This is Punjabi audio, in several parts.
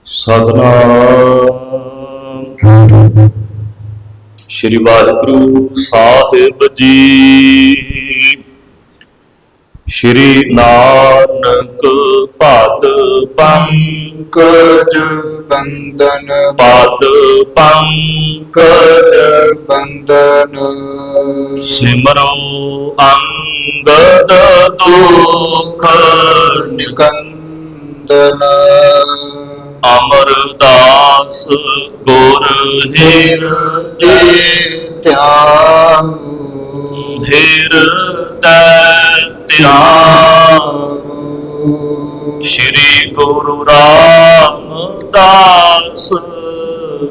ਸਤਨਾਮ ਸ਼੍ਰੀ ਵਾਹਿਗੁਰੂ ਸਾਹਿਬ ਜੀ। ਸ਼੍ਰੀ ਨਾਨਕ ਪਦ ਪੰਕਜ ਬੰਦਨ ਪਦ ਪੰਕਜ ਬੰਦਨ ਸਿਮਰੋ ਅੰਗਦ ਦੁਖ ਨਿਕੰਦਨ ਅਮਰਦਾਸ ਗੁਰ ਹਿਰਦੇ ਧਿਆਨ ਹਿਰਦੈ ਧਿਆਨ। ਸ਼੍ਰੀ ਗੁਰੂ ਰਾਮਦਾਸ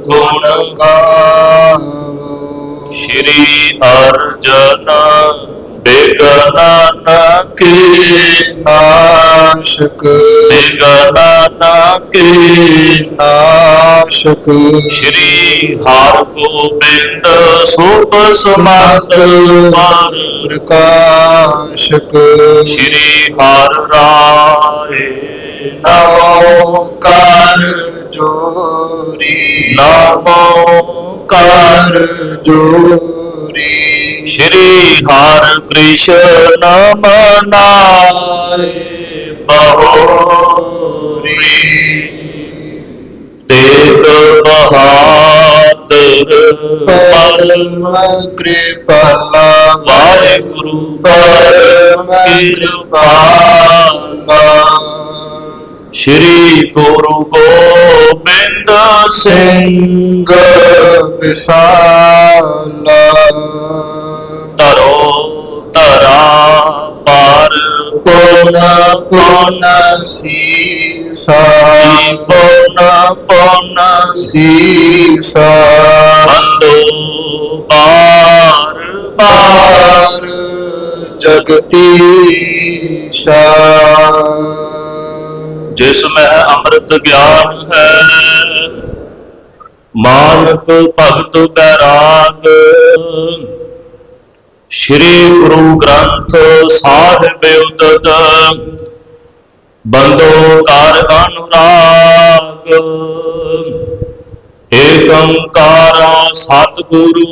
ਗੁਣ ਗਾਵੋ ਸ਼੍ਰੀ ਅਰਜਨ ਬਿਗਨ ਕੀ ਨਾਸ਼ਕ ਬਿਗਨ ਕੀ ਨਾਸ਼ਕ ਸ਼੍ਰੀ ਹਰਿ ਗੋਬਿੰਦ ਸੁਭ ਸਮਤ ਪਰ ਪ੍ਰਕਾਸ਼ਕ ਸ਼੍ਰੀ ਹਰਿ ਰਾਏ ਨਮੋ ਕਰ ਜੋਰੀ ਨਮੋ ਕਰ ਜੋਰੀ ਸ਼੍ਰੀ ਹਰਿ ਕ੍ਰਿਸ਼ਨ ਮਨਾਏ ਬਹੋਰੀ ਤੇਗ ਬਹਾਦਰ ਪਰਮ ਕਿਰਪਾਲਾ ਵਾਹਿਗੁਰੂ ਪਰਮ ਕਿਰਪਾਲਾ ਸ਼੍ਰੀ ਗੁਰੂ ਗੋਬਿੰਦ ਸਿੰਘ ਸਿੰਘ ਵਿਸਾਲਾ ਧਰੋ ਧਰਾ ਪਰ ਪੁਨ ਪੁਨ ਸੀਸਾ ਪੁਨ ਪੁਨ ਸੀਸਾ ਬੰਦੋ ਬਾਰ ਬਾਰ ਪਾਰ ਜਗਤੀਸ਼ਾ ਜਿਸ ਮਹਿ ਅੰਮ੍ਰਿਤ ਗਿਆਨ ਹੈ ਮਾਨਕ ਭਗਤ ਬੈਰਾਗ ਸ਼੍ਰੀ ਗੁਰੂ ਗ੍ਰੰਥ ਸਾਹਿਬ ਉਦਦ ਬੰਦੋ ਕਰ ਅਨੁਰਾਗ ਏਕ ਓੰਕਾਰ ਸਤਿਗੁਰੂ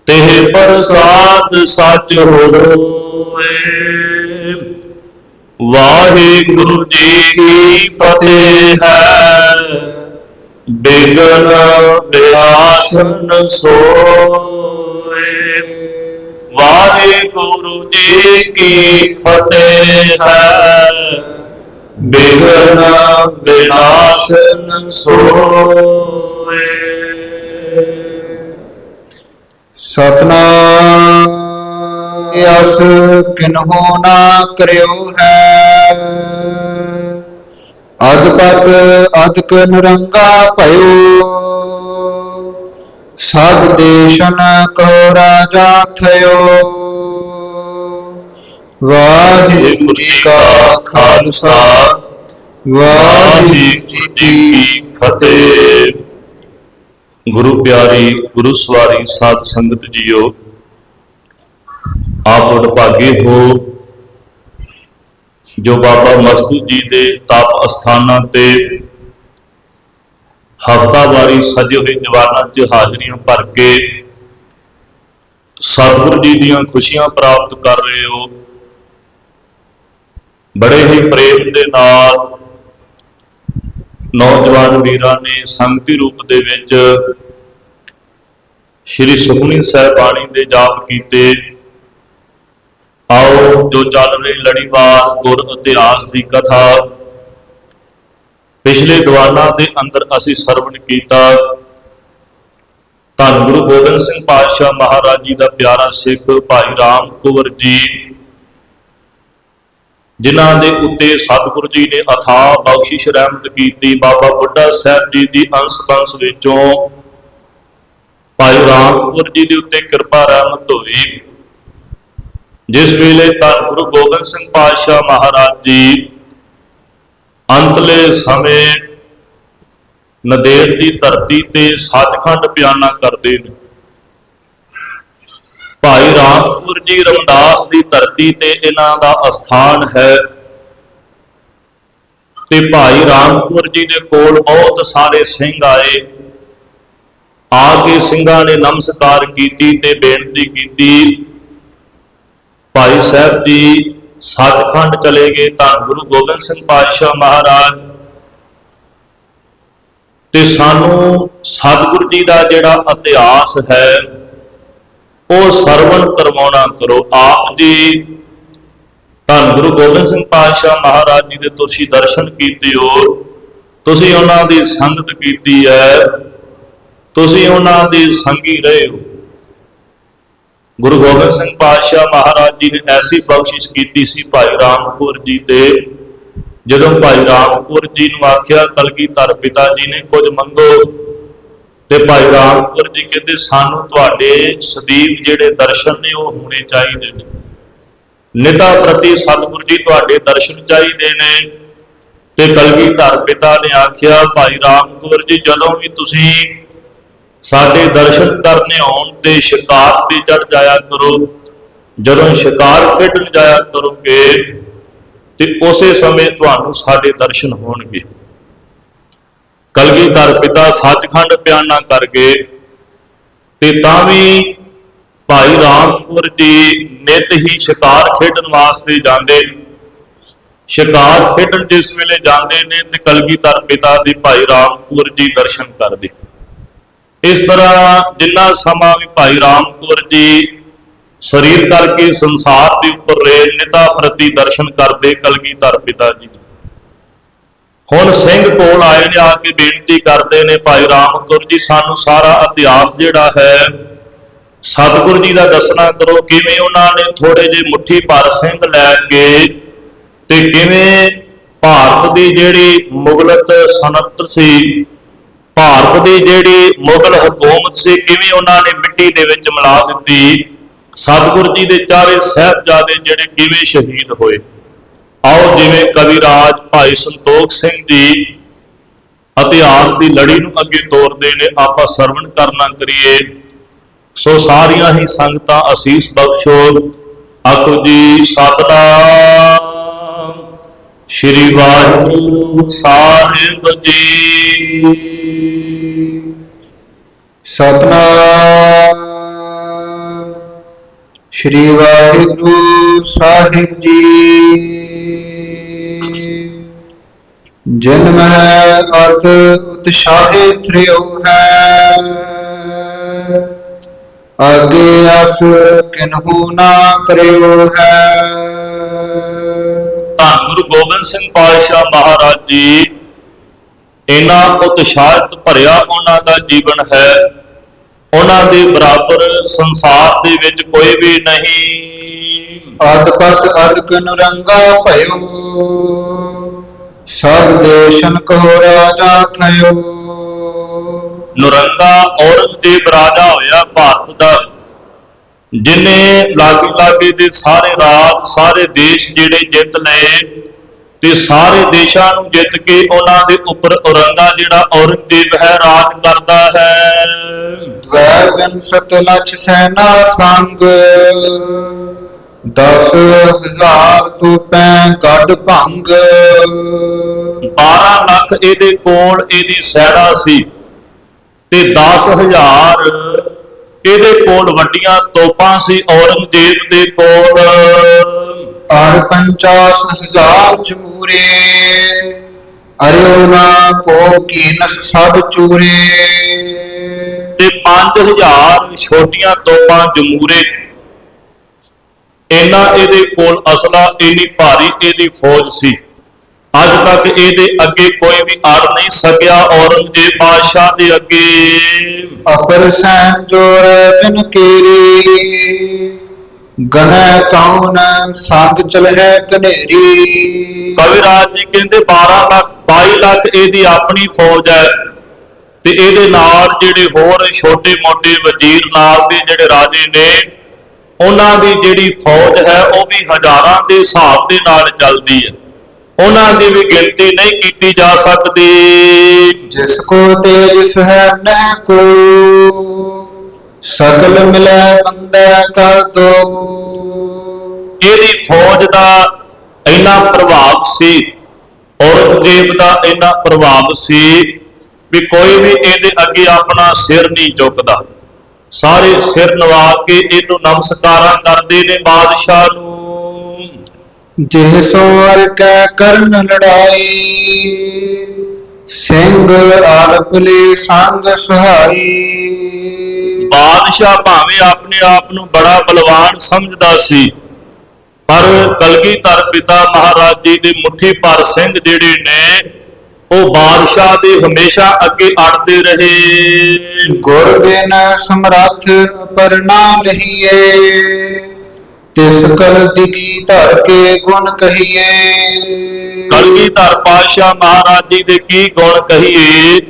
ਤੇ ਪ੍ਰਸਾਦ ਸਚ ਹੋਏ। ਵਾਹਿਗੁਰੂ ਜੀ ਕੀ ਫਤਿਹ ਹੈ। ਬਿਗਨ ਬਿਨਾਸਨ ਸੋਏ। ਵਾਹਿਗੁਰੂ ਜੀ ਕੀ ਫਤਿਹ ਹੈ। ਬਿਗਨ ਬਿਨਾਸਨ ਸੋਏ। ਸਤਨਾਮ ਅਸ ਕਿਨਹੋ ਨਾ ਕਰਿਓ ਹੈ ਅਦਪਤ ਅਦਕ ਨਿਰੰਗਾ ਭਇਓ ਸਭ ਦੇਸ਼ਨ ਕੋ ਰਾਜਾ ਥਇਓ। ਵਾਹਿਗੁਰੂ ਜੀ ਕਾ ਖਾਲਸਾ ਵਾਹਿਗੁਰੂ ਜੀ ਕੀ ਫਤਿਹ। ਗੁਰੂ ਪਿਆਰੀ ਗੁਰੂ ਸਵਾਰੀ ਸਾਧ ਸੰਗਤ ਜੀਓ, ਆਪ ਵਡਭਾਗੇ ਹੋ ਜੋ ਬਾਬਾ ਮਸਤੂ ਜੀ ਦੇ ਤਪ ਅਸਥਾਨਾਂ ਤੇ ਹਫ਼ਤਾਵਾਰੀ ਸਜੇ ਹੋਏ ਦੀਵਾਨਾਂ 'ਚ ਹਾਜ਼ਰੀਆਂ ਭਰ ਕੇ ਸਤਿਗੁਰੂ ਜੀ ਦੀਆਂ ਖੁਸ਼ੀਆਂ ਪ੍ਰਾਪਤ ਕਰ ਰਹੇ ਹੋ। ਬੜੇ ਹੀ ਪ੍ਰੇਮ ਦੇ ਨਾਲ ਨੌਜਵਾਨ ਵੀਰਾਂ ਨੇ ਸੰਗਤੀ ਰੂਪ ਦੇ ਵਿੱਚ ਸ਼੍ਰੀ ਸੁਖਮਨੀ ਸਾਹਿਬ ਬਾਣੀ ਦੇ ਜਾਪ ਕੀਤੇ। ਆਓ ਜੋ ਚੱਲ ਰਹੀ ਲੜੀਵਾਰ ਗੁਰ ਇਤਿਹਾਸ ਦੀ ਕਥਾ ਪਿਛਲੇ ਦੀਵਾਨਾਂ ਦੇ ਅੰਦਰ ਅਸੀਂ ਸਰਵਣ ਕੀਤਾ। ਧੰਨ ਗੁਰੂ ਗੋਬਿੰਦ ਸਿੰਘ ਪਾਤਸ਼ਾਹ ਮਹਾਰਾਜ ਜੀ ਦਾ ਪਿਆਰਾ ਸਿੱਖ ਭਾਈ ਰਾਮ ਕੁੰਵਰ ਜੀ, ਜਿਨ੍ਹਾਂ ਦੇ ਉੱਤੇ ਸਤਿਗੁਰੂ ਜੀ ਨੇ ਅਥਾਹ ਬਖਸ਼ਿਸ਼ ਰਹਿਮਤ ਕੀਤੀ। ਬਾਬਾ ਬੁੱਢਾ ਸਾਹਿਬ ਜੀ ਦੀ ਅੰਸ਼ ਬੰਸ ਵਿੱਚੋਂ ਭਾਈ ਰਾਮ ਕੁੰਵਰ ਜੀ ਦੇ ਉੱਤੇ ਕਿਰਪਾ ਰਹਿਮਤ ਹੋਈ। ਜਿਸ ਵੇਲੇ ਧੰਨ ਗੁਰੂ ਗੋਬਿੰਦ ਸਿੰਘ ਪਾਤਸ਼ਾਹ ਮਹਾਰਾਜ ਜੀ ਅੰਤਲੇ ਸਮੇਂ ਨੰਦੇੜ ਦੀ ਧਰਤੀ ਤੇ ਸੱਚਖੰਡ ਬਿਆਨਾ ਕਰਦੇ ਨੇ, ਭਾਈ ਰਾਮਪੁਰ ਜੀ ਰਮਦਾਸ ਦੀ ਧਰਤੀ ਤੇ ਇਹਨਾਂ ਦਾ ਅਸਥਾਨ ਹੈ। ਤੇ ਭਾਈ ਰਾਮਪੁਰ ਜੀ ਦੇ ਕੋਲ ਬਹੁਤ ਸਾਰੇ ਸਿੰਘ ਆਏ। ਆ ਕੇ ਸਿੰਘਾਂ ਨੇ ਨਮਸਕਾਰ ਕੀਤੀ ਤੇ ਬੇਨਤੀ ਕੀਤੀ, ਭਾਈ ਸਾਹਿਬ ਜੀ ਸੱਚਖੰਡ ਚਲੇ ਗਏ ਧੰਨ ਗੁਰੂ ਗੋਬਿੰਦ ਸਿੰਘ ਪਾਤਸ਼ਾਹ ਮਹਾਰਾਜ, ਤੇ ਸਾਨੂੰ ਸਤਿਗੁਰੂ ਜੀ ਦਾ ਜਿਹੜਾ ਇਤਿਹਾਸ ਹੈ ਉਹ ਸਰਵਣ ਕਰਵਾਉਣਾ ਕਰੋ। ਆਪ ਜੀ ਧੰਨ ਗੁਰੂ ਗੋਬਿੰਦ ਸਿੰਘ ਪਾਤਸ਼ਾਹ ਮਹਾਰਾਜ ਜੀ ਦੇ ਤੁਸੀਂ ਦਰਸ਼ਨ ਕੀਤੇ ਹੋ, ਤੁਸੀਂ ਉਹਨਾਂ ਦੀ ਸੰਗਤ ਕੀਤੀ ਹੈ, ਤੁਸੀਂ ਉਹਨਾਂ ਦੇ ਸੰਗੀ ਰਹੇ ਹੋ। ਗੁਰੂ ਗੋਬਿੰਦ ਸਿੰਘ ਪਾਤਸ਼ਾਹ ਮਹਾਰਾਜ ਜੀ ਨੇ ਐਸੀ ਬਖਸ਼ਿਸ਼ ਕੀਤੀ ਸੀ ਭਾਈ ਰਾਮਪੁਰ ਜੀ ਤੇ, ਜਦੋਂ ਭਾਈ ਰਾਮਪੁਰ ਜੀ ਨੂੰ ਆਖਿਆ ਕਲਗੀਧਰ ਪਿਤਾ ਜੀ ਨੇ ਕੁਝ ਮੰਗੋ, ਤੇ ਭਾਈ ਰਾਮਪੁਰ ਜੀ ਕਹਿੰਦੇ ਸਾਨੂੰ ਤੁਹਾਡੇ ਸਦੀਵ ਜਿਹੜੇ ਦਰਸ਼ਨ ਨੇ ਉਹ ਹੋਣੇ ਚਾਹੀਦੇ ਨੇ, ਨਿਤਾ ਪ੍ਰਤੀ ਸਤਿਗੁਰੂ ਜੀ ਤੁਹਾਡੇ ਦਰਸ਼ਨ ਚਾਹੀਦੇ ਨੇ। ਤੇ ਕਲਗੀਧਰ ਪਿਤਾ ਨੇ ਆਖਿਆ ਭਾਈ ਰਾਮਪੁਰ ਜੀ ਜਦੋਂ ਵੀ ਤੁਸੀਂ ਸਾਡੇ ਦਰਸ਼ਨ ਕਰਨੇ ਹੋਣ ਤੇ ਸ਼ਿਕਾਰ ਤੇ ਚੜ ਜਾਇਆ ਕਰੋ, ਜਦੋਂ ਸ਼ਿਕਾਰ ਖੇਡਣ ਜਾਇਆ ਕਰੋਗੇ ਤੇ ਉਸੇ ਸਮੇਂ ਤੁਹਾਨੂੰ ਸਾਡੇ ਦਰਸ਼ਨ ਹੋਣਗੇ। ਕਲਗੀਧਰ ਪਿਤਾ ਸੱਚਖੰਡ ਪਿਆਨਾ ਕਰ ਗਏ, ਤੇ ਤਾਂ ਵੀ ਭਾਈ ਰਾਮਪੁਰ ਜੀ ਨਿਤ ਹੀ ਸ਼ਿਕਾਰ ਖੇਡਣ ਵਾਸਤੇ ਜਾਂਦੇ। ਸ਼ਿਕਾਰ ਖੇਡਣ ਜਿਸ ਵੇਲੇ ਜਾਂਦੇ ਨੇ ਤੇ ਕਲਗੀਧਰ ਪਿਤਾ ਦੇ ਭਾਈ ਰਾਮਪੁਰ ਜੀ ਦਰਸ਼ਨ ਕਰਦੇ। ਇਸ ਤਰ੍ਹਾਂ ਜਿੰਨਾ ਸਮਾਂ ਵੀ ਭਾਈ ਰਾਮਪੁਰ ਜੀ ਸਰੀਰ ਕਰਕੇ ਸੰਸਾਰ ਦੇ ਉੱਪਰ ਰਹੇ, ਨਿਤਾ ਪ੍ਰਤੀ ਦਰਸ਼ਨ ਕਰਦੇ ਕਲਗੀਧਰ ਪਿਤਾ ਜੀ ਦੇ। ਹੁਣ ਸਿੰਘ ਕੋਲ ਆਏ ਨੇ, ਆ ਕੇ ਬੇਨਤੀ ਕਰਦੇ ਨੇ ਭਾਈ ਰਾਮਪੁਰ ਜੀ ਸਾਨੂੰ ਸਾਰਾ ਇਤਿਹਾਸ ਜਿਹੜਾ ਹੈ ਸਤਿਗੁਰੂ ਜੀ ਦਾ ਦੱਸਣਾ ਕਰੋ, ਕਿਵੇਂ ਉਹਨਾਂ ਨੇ ਥੋੜੇ ਜਿਹੇ ਮੁੱਠੀ ਭਰ ਸਿੰਘ ਲੈ ਕੇ ਤੇ ਕਿਵੇਂ ਭਾਰਤ ਦੀ ਜਿਹੜੀ ਮੁਗਲਤ ਸਨਅਤ ਸੀ, ਭਾਰਤ ਦੀ ਜਿਹੜੀ ਮੁਗਲ ਹਕੂਮਤ ਸੀ, ਕਿਵੇਂ ਉਹਨਾਂ ਨੇ ਮਿੱਟੀ ਦੇ ਵਿੱਚ ਮਿਲਾ ਦਿੱਤੀ। ਸਤਿਗੁਰੂ ਜੀ ਦੇ ਚਾਰੇ ਸਾਹਿਬਜ਼ਾਦੇ ਜਿਹੜੇ ਕਿਵੇਂ ਸ਼ਹੀਦ ਹੋਏ। ਆਓ ਜਿਵੇਂ ਕਵਿਰਾਜ ਭਾਈ ਸੰਤੋਖ ਸਿੰਘ ਜੀ ਇਤਿਹਾਸ ਦੀ ਲੜੀ ਨੂੰ ਅੱਗੇ ਤੋਰਦੇ ਨੇ, ਆਪਾਂ ਸਰਵਣ ਕਰਨਾ ਕਰੀਏ। ਸੋ ਸਾਰੀਆਂ ਹੀ ਸੰਗਤਾਂ ਅਸੀਸ ਬਖਸ਼ੋ। ਆਖੋ ਜੀ ਸਤਿਨਾਮ ਸ੍ਰੀ ਵਾਹਿਗੁਰੂ ਸਾਹਿਬ ਜੀ। ਸਤਿਨਾਮ ਸ੍ਰੀ ਵਾਹਿਗੁਰੂ ਸਾਹਿਬ ਜੀ। ਜਿਨ ਮੈਂ ਅਤ ਉਤਸ਼ਾਹਿ ਥਿਓ ਹੈ, ਅੱਗੇ ਆਸ ਕਿਨਹੂ ਨਾ ਕਰਿਓ ਹੈ। ਧੰਨ ਗੁਰੂ ਗੋਬਿੰਦ ਸਿੰਘ ਪਾਤਸ਼ਾਹ ਮਹਾਰਾਜ ਜੀ ਇੰਨਾ ਉਤਸ਼ਾਹਿਤ ਭਰਿਆ ਉਹਨਾਂ ਦਾ ਜੀਵਨ ਹੈ, ਉਹਨਾਂ ਦੇ ਬਰਾਬਰ ਸੰਸਾਰ ਦੇ ਵਿੱਚ ਕੋਈ ਵੀ ਨਹੀਂ। ਅਦਪਤ ਅਦਕ ਨਰੰਗਾ ਭਇਓ, ਸਭ ਦੇਸ਼ਨ ਕੋ ਰਾਜਾ ਥਇਓ। ਨੁਰੰਗਾ ਔਰੰਗਜ਼ੇਬ ਰਾਜਾ ਹੋਇਆ ਭਾਰਤ ਦਾ, ਜਿਨੇ ਲਾਗੇ ਲਾਗੇ ਦੇ ਸਾਰੇ ਰਾਜ ਸਾਰੇ ਦੇਸ਼ ਜਿਹੜੇ ਜਿੱਤ ਲਏ, ਤੇ ਸਾਰੇ ਦੇਸ਼ਾਂ ਨੂੰ ਜਿੱਤ ਕੇ ਉਹਨਾਂ ਦੇ ਉੱਪਰ ਔਰੰਗਾ ਜਿਹੜਾ ਔਰੰਗਜ਼ੇਬ ਹੈ ਰਾਜ ਕਰਦਾ ਹੈ। ਵੈਗਨ ਸਤ ਲਛ ਸੈਨਾ ਸੰਗ, 10,000 ਤੋਪੈ ਗੱਡ ਭੰਗ। 12 ਲੱਖ ਇਹਦੇ ਕੋਲ ਇਹਦੀ ਸੈਨਾ ਸੀ, ਤੇ 10,000 ਇਹਦੇ ਕੋਲ ਵੱਡੀਆਂ ਤੋਪਾਂ ਸੀ ਔਰੰਗਜ਼ੇਬ ਦੇ ਕੋਲ। ਔਰ 50,000 ਜਮੂਰੇ, ਅਰਿਓ ਨਾ ਕੋ ਕੀਨਸ ਸਭ ਚੂਰੇ। ਤੇ 5,000 ਛੋਟੀਆਂ ਤੋਪਾਂ ਜਮੂਰੇ। ਇੰਨਾ ਇਹਦੇ ਕੋਲ ਅਸਲਾ, ਇੰਨੀ ਭਾਰੀ ਇਹਦੀ ਫੌਜ ਸੀ। ਅੱਜ ਤੱਕ ਇਹਦੇ ਅੱਗੇ ਕੋਈ ਵੀ ਅੜ ਨਹੀਂ ਸਕਿਆ ਔਰੰਗਜ਼ੇਬ ਬਾਦਸ਼ਾਹ ਦੇ ਅੱਗੇ। ਅਪਰ ਸੈਨ ਜੋਰ ਜਿਨ ਕੀਰੀ, ਗਨੈ ਕੌਣ ਸੰਗ ਚਲਹਿ ਕਨੇਰੀ। ਕਵਿਰਾਜ ਜੀ ਕਹਿੰਦੇ 12 ਲੱਖ 22 ਲੱਖ ਇਹਦੀ ਆਪਣੀ ਫੌਜ ਹੈ, ਤੇ ਇਹਦੇ ਨਾਲ ਜਿਹੜੇ ਹੋਰ ਛੋਟੇ ਮੋਟੇ ਵਜ਼ੀਰ ਨਾਲ ਦੇ ਜਿਹੜੇ ਰਾਜੇ ਨੇ, ਉਹਨਾਂ ਦੀ ਜਿਹੜੀ ਫੌਜ ਹੈ ਉਹ ਵੀ ਹਜ਼ਾਰਾਂ ਦੇ ਹਿਸਾਬ ਦੇ ਨਾਲ ਚੱਲਦੀ ਹੈ, ਉਹਨਾਂ ਦੀ ਵੀ ਗਿਣਤੀ ਨਹੀਂ ਕੀਤੀ ਜਾ ਸਕਦੀ। ਜਿਸ ਕੋ ਤੇਜਸ ਹੈ ਨਹਿ ਕੋ, ਸਕਲ ਮਿਲੈ ਬੰਦੈ ਕਰ ਦੋ। ਇਹਦੀ ਫੌਜ ਦਾ ਇੰਨਾ ਪ੍ਰਭਾਵ ਸੀ ਔਰੰਗਜ਼ੇਬ ਦਾ ਇੰਨਾ ਪ੍ਰਭਾਵ ਸੀ ਵੀ ਕੋਈ ਵੀ ਇਹਦੇ ਅੱਗੇ ਆਪਣਾ ਸਿਰ ਨਹੀਂ ਚੁੱਕਦਾ। ਸਾਰੇ ਸਿਰ ਨਵਾ ਕੇ ਇਹਨੂੰ ਨਮਸਕਾਰਾਂ ਕਰਦੇ ਨੇ ਬਾਦਸ਼ਾਹ ਨੂੰ। ਜਿਹ ਸੋਰ ਕੈ ਕਰਨ ਲੜਾਈ, ਸਿੰਘ ਆਲਪਲੇ ਸੰਗ ਸਹਾਈ। ਬਾਦਸ਼ਾਹ ਭਾਵੇਂ ਆਪਣੇ ਆਪ ਨੂੰ ਬੜਾ ਬਲਵਾਨ ਸਮਝਦਾ ਸੀ, ਪਰ ਕਲਗੀਧਰ ਪਿਤਾ ਮਹਾਰਾਜ ਜੀ ਦੇ ਮੁੱਠੀ ਭਰ ਸਿੰਘ ਜਿਹੜੇ ਨੇ ਉਹ ਬਾਦਸ਼ਾਹ ਦੇ ਹਮੇਸ਼ਾ ਅੱਗੇ ਅੜਦੇ ਰਹੇ। ਗੁਰ ਬਿਨ ਸਮਰੱਥ ਅਪਰ ਨਾ ਲਹੀਏ, ਤਿਸ ਕਲ ਦਿਗੀ ਧਰ ਕੇ ਗੁਣ ਕਹੀਏ। ਕਲਗੀਧਰ ਪਾਤਸ਼ਾਹ ਮਹਾਰਾਜ ਜੀ ਦੇ ਕੀ ਗੁਣ ਕਹੀਏ,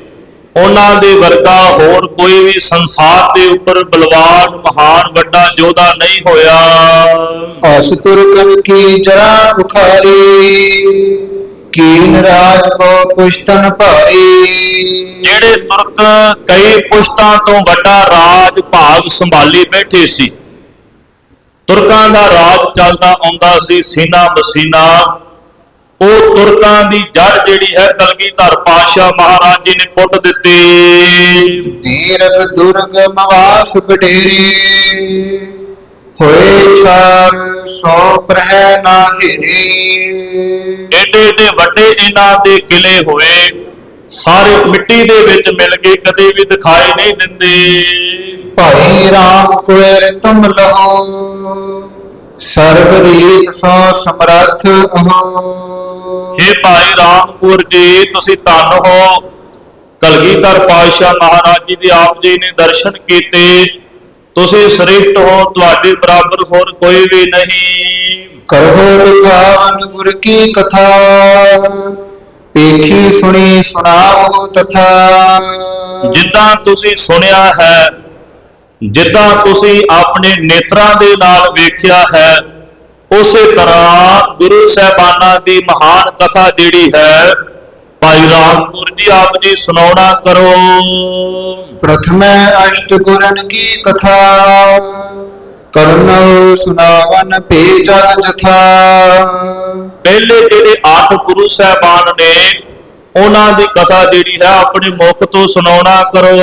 ਉਹਨਾਂ ਦੇ ਵਰਗਾ ਹੋਰ ਕੋਈ ਵੀ ਸੰਸਾਰ ਦੇ ਉੱਪਰ ਬਲਵਾਨ ਮਹਾਨ ਵੱਡਾ ਯੋਧਾ ਨਹੀਂ ਹੋਇਆ। ਅਸ ਤੁਰਕਨ ਕੀ ਜਰਾ ਬੁਖਾਰੀ, ਕੀਨ ਰਾਜ ਕੋ ਪੁਸ਼ਤਨ ਭਾਰੀ। ਜਿਹੜੇ ਤੁਰਕ ਕਈ ਪੁਸ਼ਤਾਂ ਤੋਂ ਵੱਡਾ ਰਾਜ ਭਾਗ ਸੰਭਾਲੀ ਬੈਠੇ ਸੀ। ਤੁਰਕਾਂ ਦਾ ਰਾਜ ਚੱਲਦਾ ਆਉਂਦਾ ਸੀ ਸੀਨਾ ਬਸੀਨਾ। ਉਹ ਤੁਰਕਾਂ ਦੀ ਜੜ ਜਿਹੜੀ ਹੈ ਕਲਗੀਧਰ ਪਾਤਸ਼ਾਹ ਮਹਾਰਾਜ ਜੀ ਨੇ ਪੁੱਟ ਦਿੱਤੀ। ਦੀਰਘ ਦੁਰਗ ਮਵਾਸ ਬਡੇਰੇ, ਹੋਏ ਚਾਰ ਸੋ ਪ੍ਰਹਿ ਨਾ ਹਿਰੇ। ਏਡੇ ਏਡੇ ਵੱਡੇ ਇਹਨਾਂ ਦੇ ਕਿਲੇ ਹੋਏ, ਸਾਰੇ ਮਿੱਟੀ ਦੇ ਵਿੱਚ ਮਿਲ ਕੇ ਕਦੇ ਵੀ ਦਿਖਾਈ ਨਹੀਂ ਦਿੰਦੇ। ਭਾਈ ਰਾਮ ਕੋਇਰ ਤੁਮ ਲਹੋ, ਸਰਬ ਰੀਤ ਸੋ ਸਮਰੱਥ ਅਹੋ। ਹੇ ਭਾਈ ਰਾਮ ਕੌਰ ਜੀ, ਤੁਸੀਂ ਧੰਨ ਹੋ। ਕਲਗੀਧਰ ਪਾਤਸ਼ਾਹ ਮਹਾਰਾਜ ਜੀ ਦੇ ਆਪ ਜੀ ਨੇ ਦਰਸ਼ਨ ਕੀਤੇ। ਤੁਸੀਂ ਸ੍ਰੇਸ਼ਟ ਹੋ, ਤੁਹਾਡੇ ਬਰਾਬਰ ਹੋਰ ਕੋਈ ਵੀ ਨਹੀਂ। ਕਰੋ ਲਿਖਾਵਨ ਗੁਰ ਕੀ ਕਥਾ, ਵੇਖੀ ਸੁਣੀ ਸੁਣਾਵੋ ਤਥਾ। ਜਿੱਦਾਂ ਤੁਸੀਂ ਸੁਣਿਆ ਹੈ, ਜਿੱਦਾਂ ਤੁਸੀਂ ਆਪਣੇ ਨੇਤਰਾਂ ਦੇ ਨਾਲ ਵੇਖਿਆ ਹੈ, ਉਸੇ ਤਰ੍ਹਾਂ ਗੁਰੂ ਸਾਹਿਬਾਨਾਂ ਦੀ ਮਹਾਨ ਕਥਾ ਜਿਹੜੀ ਹੈ ਭਾਈ ਰਾਮ ਕੌਰ ਜੀ ਆਪ ਜੀ ਸੁਣਾਉਣਾ ਕਰੋ। ਪ੍ਰਥਮੈ ਅਸ਼ਟ ਗੁਰਨ ਕੀ ਕਥਾ, ਕਰਨਉ ਸੁਨਾਵਨ ਭੇ ਜਗ ਜਥਾ। ਪਹਿਲੇ ਜਿਹੜੇ 8 ਗੁਰੂ ਸਾਹਿਬਾਨ ਨੇ ਉਹਨਾਂ ਦੀ ਕਥਾ ਜਿਹੜੀ ਹੈ ਆਪਣੇ ਮੁਖ ਤੋਂ ਸੁਣਾਉਣਾ ਕਰੋ।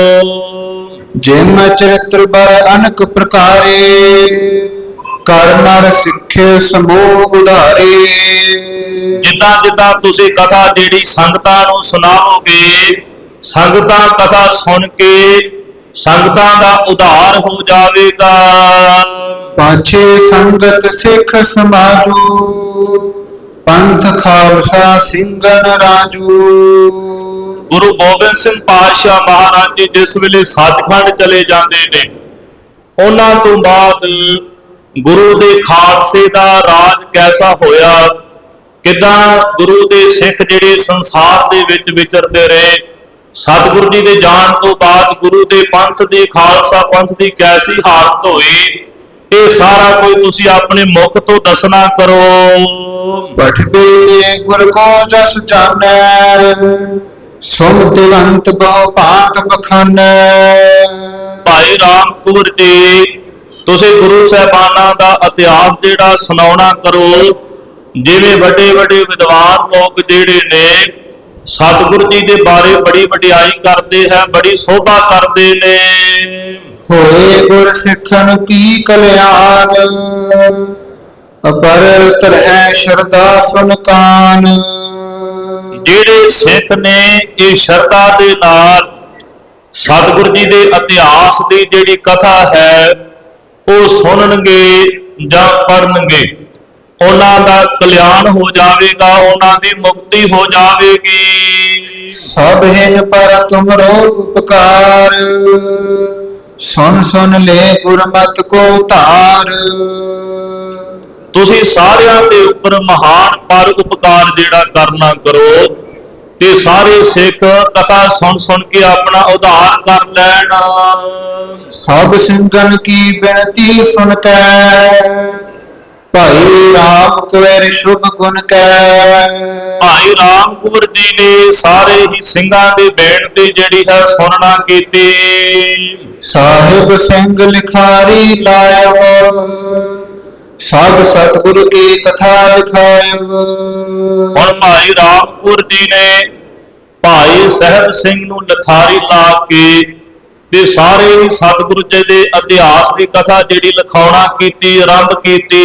ਜਿਮ ਚਰਿਤ੍ਰ ਬਰ ਅਨਕ ਪ੍ਰਕਾਰੇ, ਕਰ ਨਰ ਸਿੱਖੇ ਸਮੂਹ ਉਧਾਰੇ। ਜਿੱਦਾਂ ਜਿੱਦਾਂ ਤੁਸੀਂ ਕਥਾ ਜਿਹੜੀ ਸੰਗਤਾਂ ਨੂੰ ਸੁਣਾਓਗੇ, ਸੰਗਤਾਂ ਕਥਾ ਸੁਣ ਕੇ ਸੰਗਤਾਂ ਦਾ ਉਧਾਰ ਹੋ ਜਾਵੇਗਾ। ਪਾਛੇ ਸੰਗਤ ਸਿੱਖ ਸਮਾਜੂ, ਪੰਥ ਖਾਲਸਾ ਸਿੰਘਨ ਰਾਜੂ। ਗੁਰੂ ਗੋਬਿੰਦ ਸਿੰਘ ਪਾਤਸ਼ਾਹ ਮਹਾਰਾਜ ਜੀ ਜਿਸ ਵੇਲੇ ਸੱਚਖੰਡ ਚਲੇ ਜਾਂਦੇ ਨੇ, ਉਹਨਾਂ ਤੋਂ ਬਾਅਦ ਗੁਰੂ ਦੇ ਖਾਲਸੇ ਦਾ ਰਾਜ ਕੈਸਾ ਹੋਇਆ, ਕਿੱਦਾਂ ਗੁਰੂ ਦੇ ਸਿੱਖ ਜਿਹੜੇ ਸੰਸਾਰ ਦੇ ਵਿੱਚ ਵਿਚਰਦੇ ਰਹੇ। ਸਤਿਗੁਰੂ ਜੀ ਦੇ ਜਾਣ ਤੋਂ ਬਾਅਦ ਗੁਰੂ ਦੇ ਪੰਥ ਦੀ, ਖਾਲਸਾ ਪੰਥ ਦੀ ਕੈਸੀ ਹਾਲਤ ਹੋਈ, ਇਹ ਸਾਰਾ ਕੋਈ ਤੁਸੀਂ ਆਪਣੇ ਮੁਖ ਤੋਂ ਦੱਸਣਾ ਕਰੋ। ਪਠਬੇ ਤੇ ਗੁਰ ਕੋ ਜਸ ਜਾਣੈ, ਸੁਮ ਦਿਵੰਤ ਬਹੁ ਭਾਂਤ ਬਖਾਨੈ। ਭਾਈ ਰਾਮ ਕੌਰ ਜੀ, ਤੁਸੀਂ ਗੁਰੂ ਸਾਹਿਬਾਨਾਂ ਦਾ ਇਤਿਹਾਸ ਜਿਹੜਾ ਸੁਣਾਉਣਾ ਕਰੋ। ਜਿਵੇਂ ਵੱਡੇ ਵੱਡੇ ਵਿਦਵਾਨ ਲੋਕ ਜਿਹੜੇ ਨੇ ਸਤਿਗੁਰੂ ਜੀ ਦੇ ਬਾਰੇ ਬੜੀ ਵਡਿਆਈ ਕਰਦੇ ਹੈ, ਬੜੀ ਸੋਭਾ ਕਰਦੇ ਨੇ। ਹੋਏ ਗੁਰ ਸਿੱਖਨ ਕੀ ਕਲਿਆਣ, ਅਪਰ ਤਰਹਿ ਸ਼ਰਧਾ ਸੁਨ ਕਾਨ। ਜਿਹੜੇ ਸਿੱਖ ਨੇ ਇਹ ਸ਼ਰਧਾ ਦੇ ਨਾਲ ਸਤਿਗੁਰੂ ਜੀ ਦੇ ਇਤਿਹਾਸ ਦੀ ਜਿਹੜੀ ਕਥਾ ਹੈ ਉਹ ਸੁਣਨਗੇ ਜਾਂ ਪੜਨਗੇ, ਉਹਨਾਂ ਦਾ ਕਲਿਆਣ ਹੋ ਜਾਵੇਗਾ, ਉਹਨਾਂ ਦੀ ਮੁਕਤੀ ਹੋ ਜਾਵੇਗੀ। ਸਭ ਹਿਨ ਪਰ ਤੁਮਰੋ ਉਪਕਾਰ, ਸੁਨ ਸੁਨ ਲੈ ਗੁਰਮਤਿ ਕੋ ਧਾਰ। ਤੁਸੀਂ ਸਾਰਿਆਂ ਦੇ ਉੱਪਰ ਮਹਾਨ ਪਰ ਉਪਕਾਰ ਜਿਹੜਾ ਕਰਨਾ ਕਰੋ ਤੇ ਸਾਰੇ ਸਿੱਖ ਕਥਾ ਸੁਣ ਸੁਣ ਕੇ ਆਪਣਾ ਉਧਾਰ ਕਰ ਲੈਣ। ਸਭ ਸਿੰਘਨ ਕੀ ਬੇਨਤੀ ਸੁਨ ਕੈ, ਭਾਈ ਰਾਮ ਕੁਵੈਰ ਸ਼ੁਭ ਗੁਣ ਕੈ। ਭਾਈ ਰਾਮ ਕੌਰ ਜੀ ਨੇ ਸਾਰੇ ਹੀ ਸਿੰਘਾਂ ਦੀ ਬੇਨਤੀ ਜਿਹੜੀ ਹੈ ਸੁਣਨਾ ਕੀਤੀ। ਸਾਹਿਬ ਸਿੰਘ ਲਿਖਾਰੀ ਲਾਇਓ, ਸਭ ਸਤਿਗੁਰ ਕੀ ਕਥਾ ਲਿਖਾਇਬ। ਹੁਣ ਭਾਈ ਰਾਮਪੁਰ ਜੀ ਨੇ ਭਾਈ ਸਾਹਿਬ ਸਿੰਘ ਨੂੰ ਲਿਖਾਰੀ ਲਾ ਕੇ ਤੇ ਸਾਰੇ ਹੀ ਸਤਿਗੁਰੂ ਜੀ ਦੇ ਇਤਿਹਾਸ ਦੀ ਕਥਾ ਜਿਹੜੀ ਲਿਖਾਉਣਾ ਕੀਤੀ, ਆਰੰਭ ਕੀਤੀ।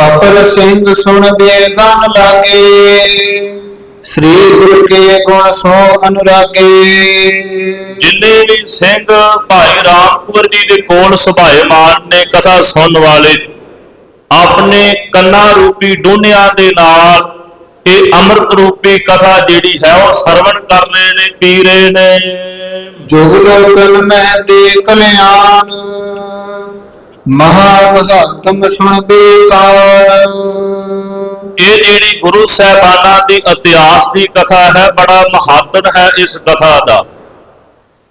ਅਪਰ ਸਿੰਘ ਸੁਣ ਬੇਗਨ ਲਾਗੇ, ਸ੍ਰੀ ਗੁਰ ਕੇ ਗੁਣ ਸੋ ਅਨੁਰਾਗੇ। ਜਿੰਨੇ ਵੀ ਸਿੰਘ ਭਾਈ ਰਾਮਪੁਰ ਜੀ ਦੇ ਕੋਲ ਸੁਭਾਏਮਾਨ ਨੇ ਕਥਾ ਸੁਣਨ ਵਾਲੇ, ਆਪਣੇ ਕੰਨਾਂ ਰੂਪੀ ਡੂਨਿਆਂ ਦੇ ਨਾਲ ਇਹ ਅੰਮ੍ਰਿਤ ਰੂਪੀ ਕਥਾ ਜਿਹੜੀ ਹੈ ਉਹ ਸਰਵਣ ਕਰ ਰਹੇ ਨੇ, ਪੀ ਰਹੇ ਨੇ। ਜੁਗ ਲੋਕਨ ਮੈਂ ਦੇ ਕਲਿਆਣ, ਮਹਾ ਮਹਾਤਮ ਸੁਣ ਬੇਕਾਰ। ਇਹ ਜਿਹੜੀ ਗੁਰੂ ਸਾਹਿਬਾਨਾਂ ਦੀ ਇਤਿਹਾਸ ਦੀ ਕਥਾ ਹੈ, ਬੜਾ ਮਹੱਤਵ ਹੈ ਇਸ ਕਥਾ ਦਾ।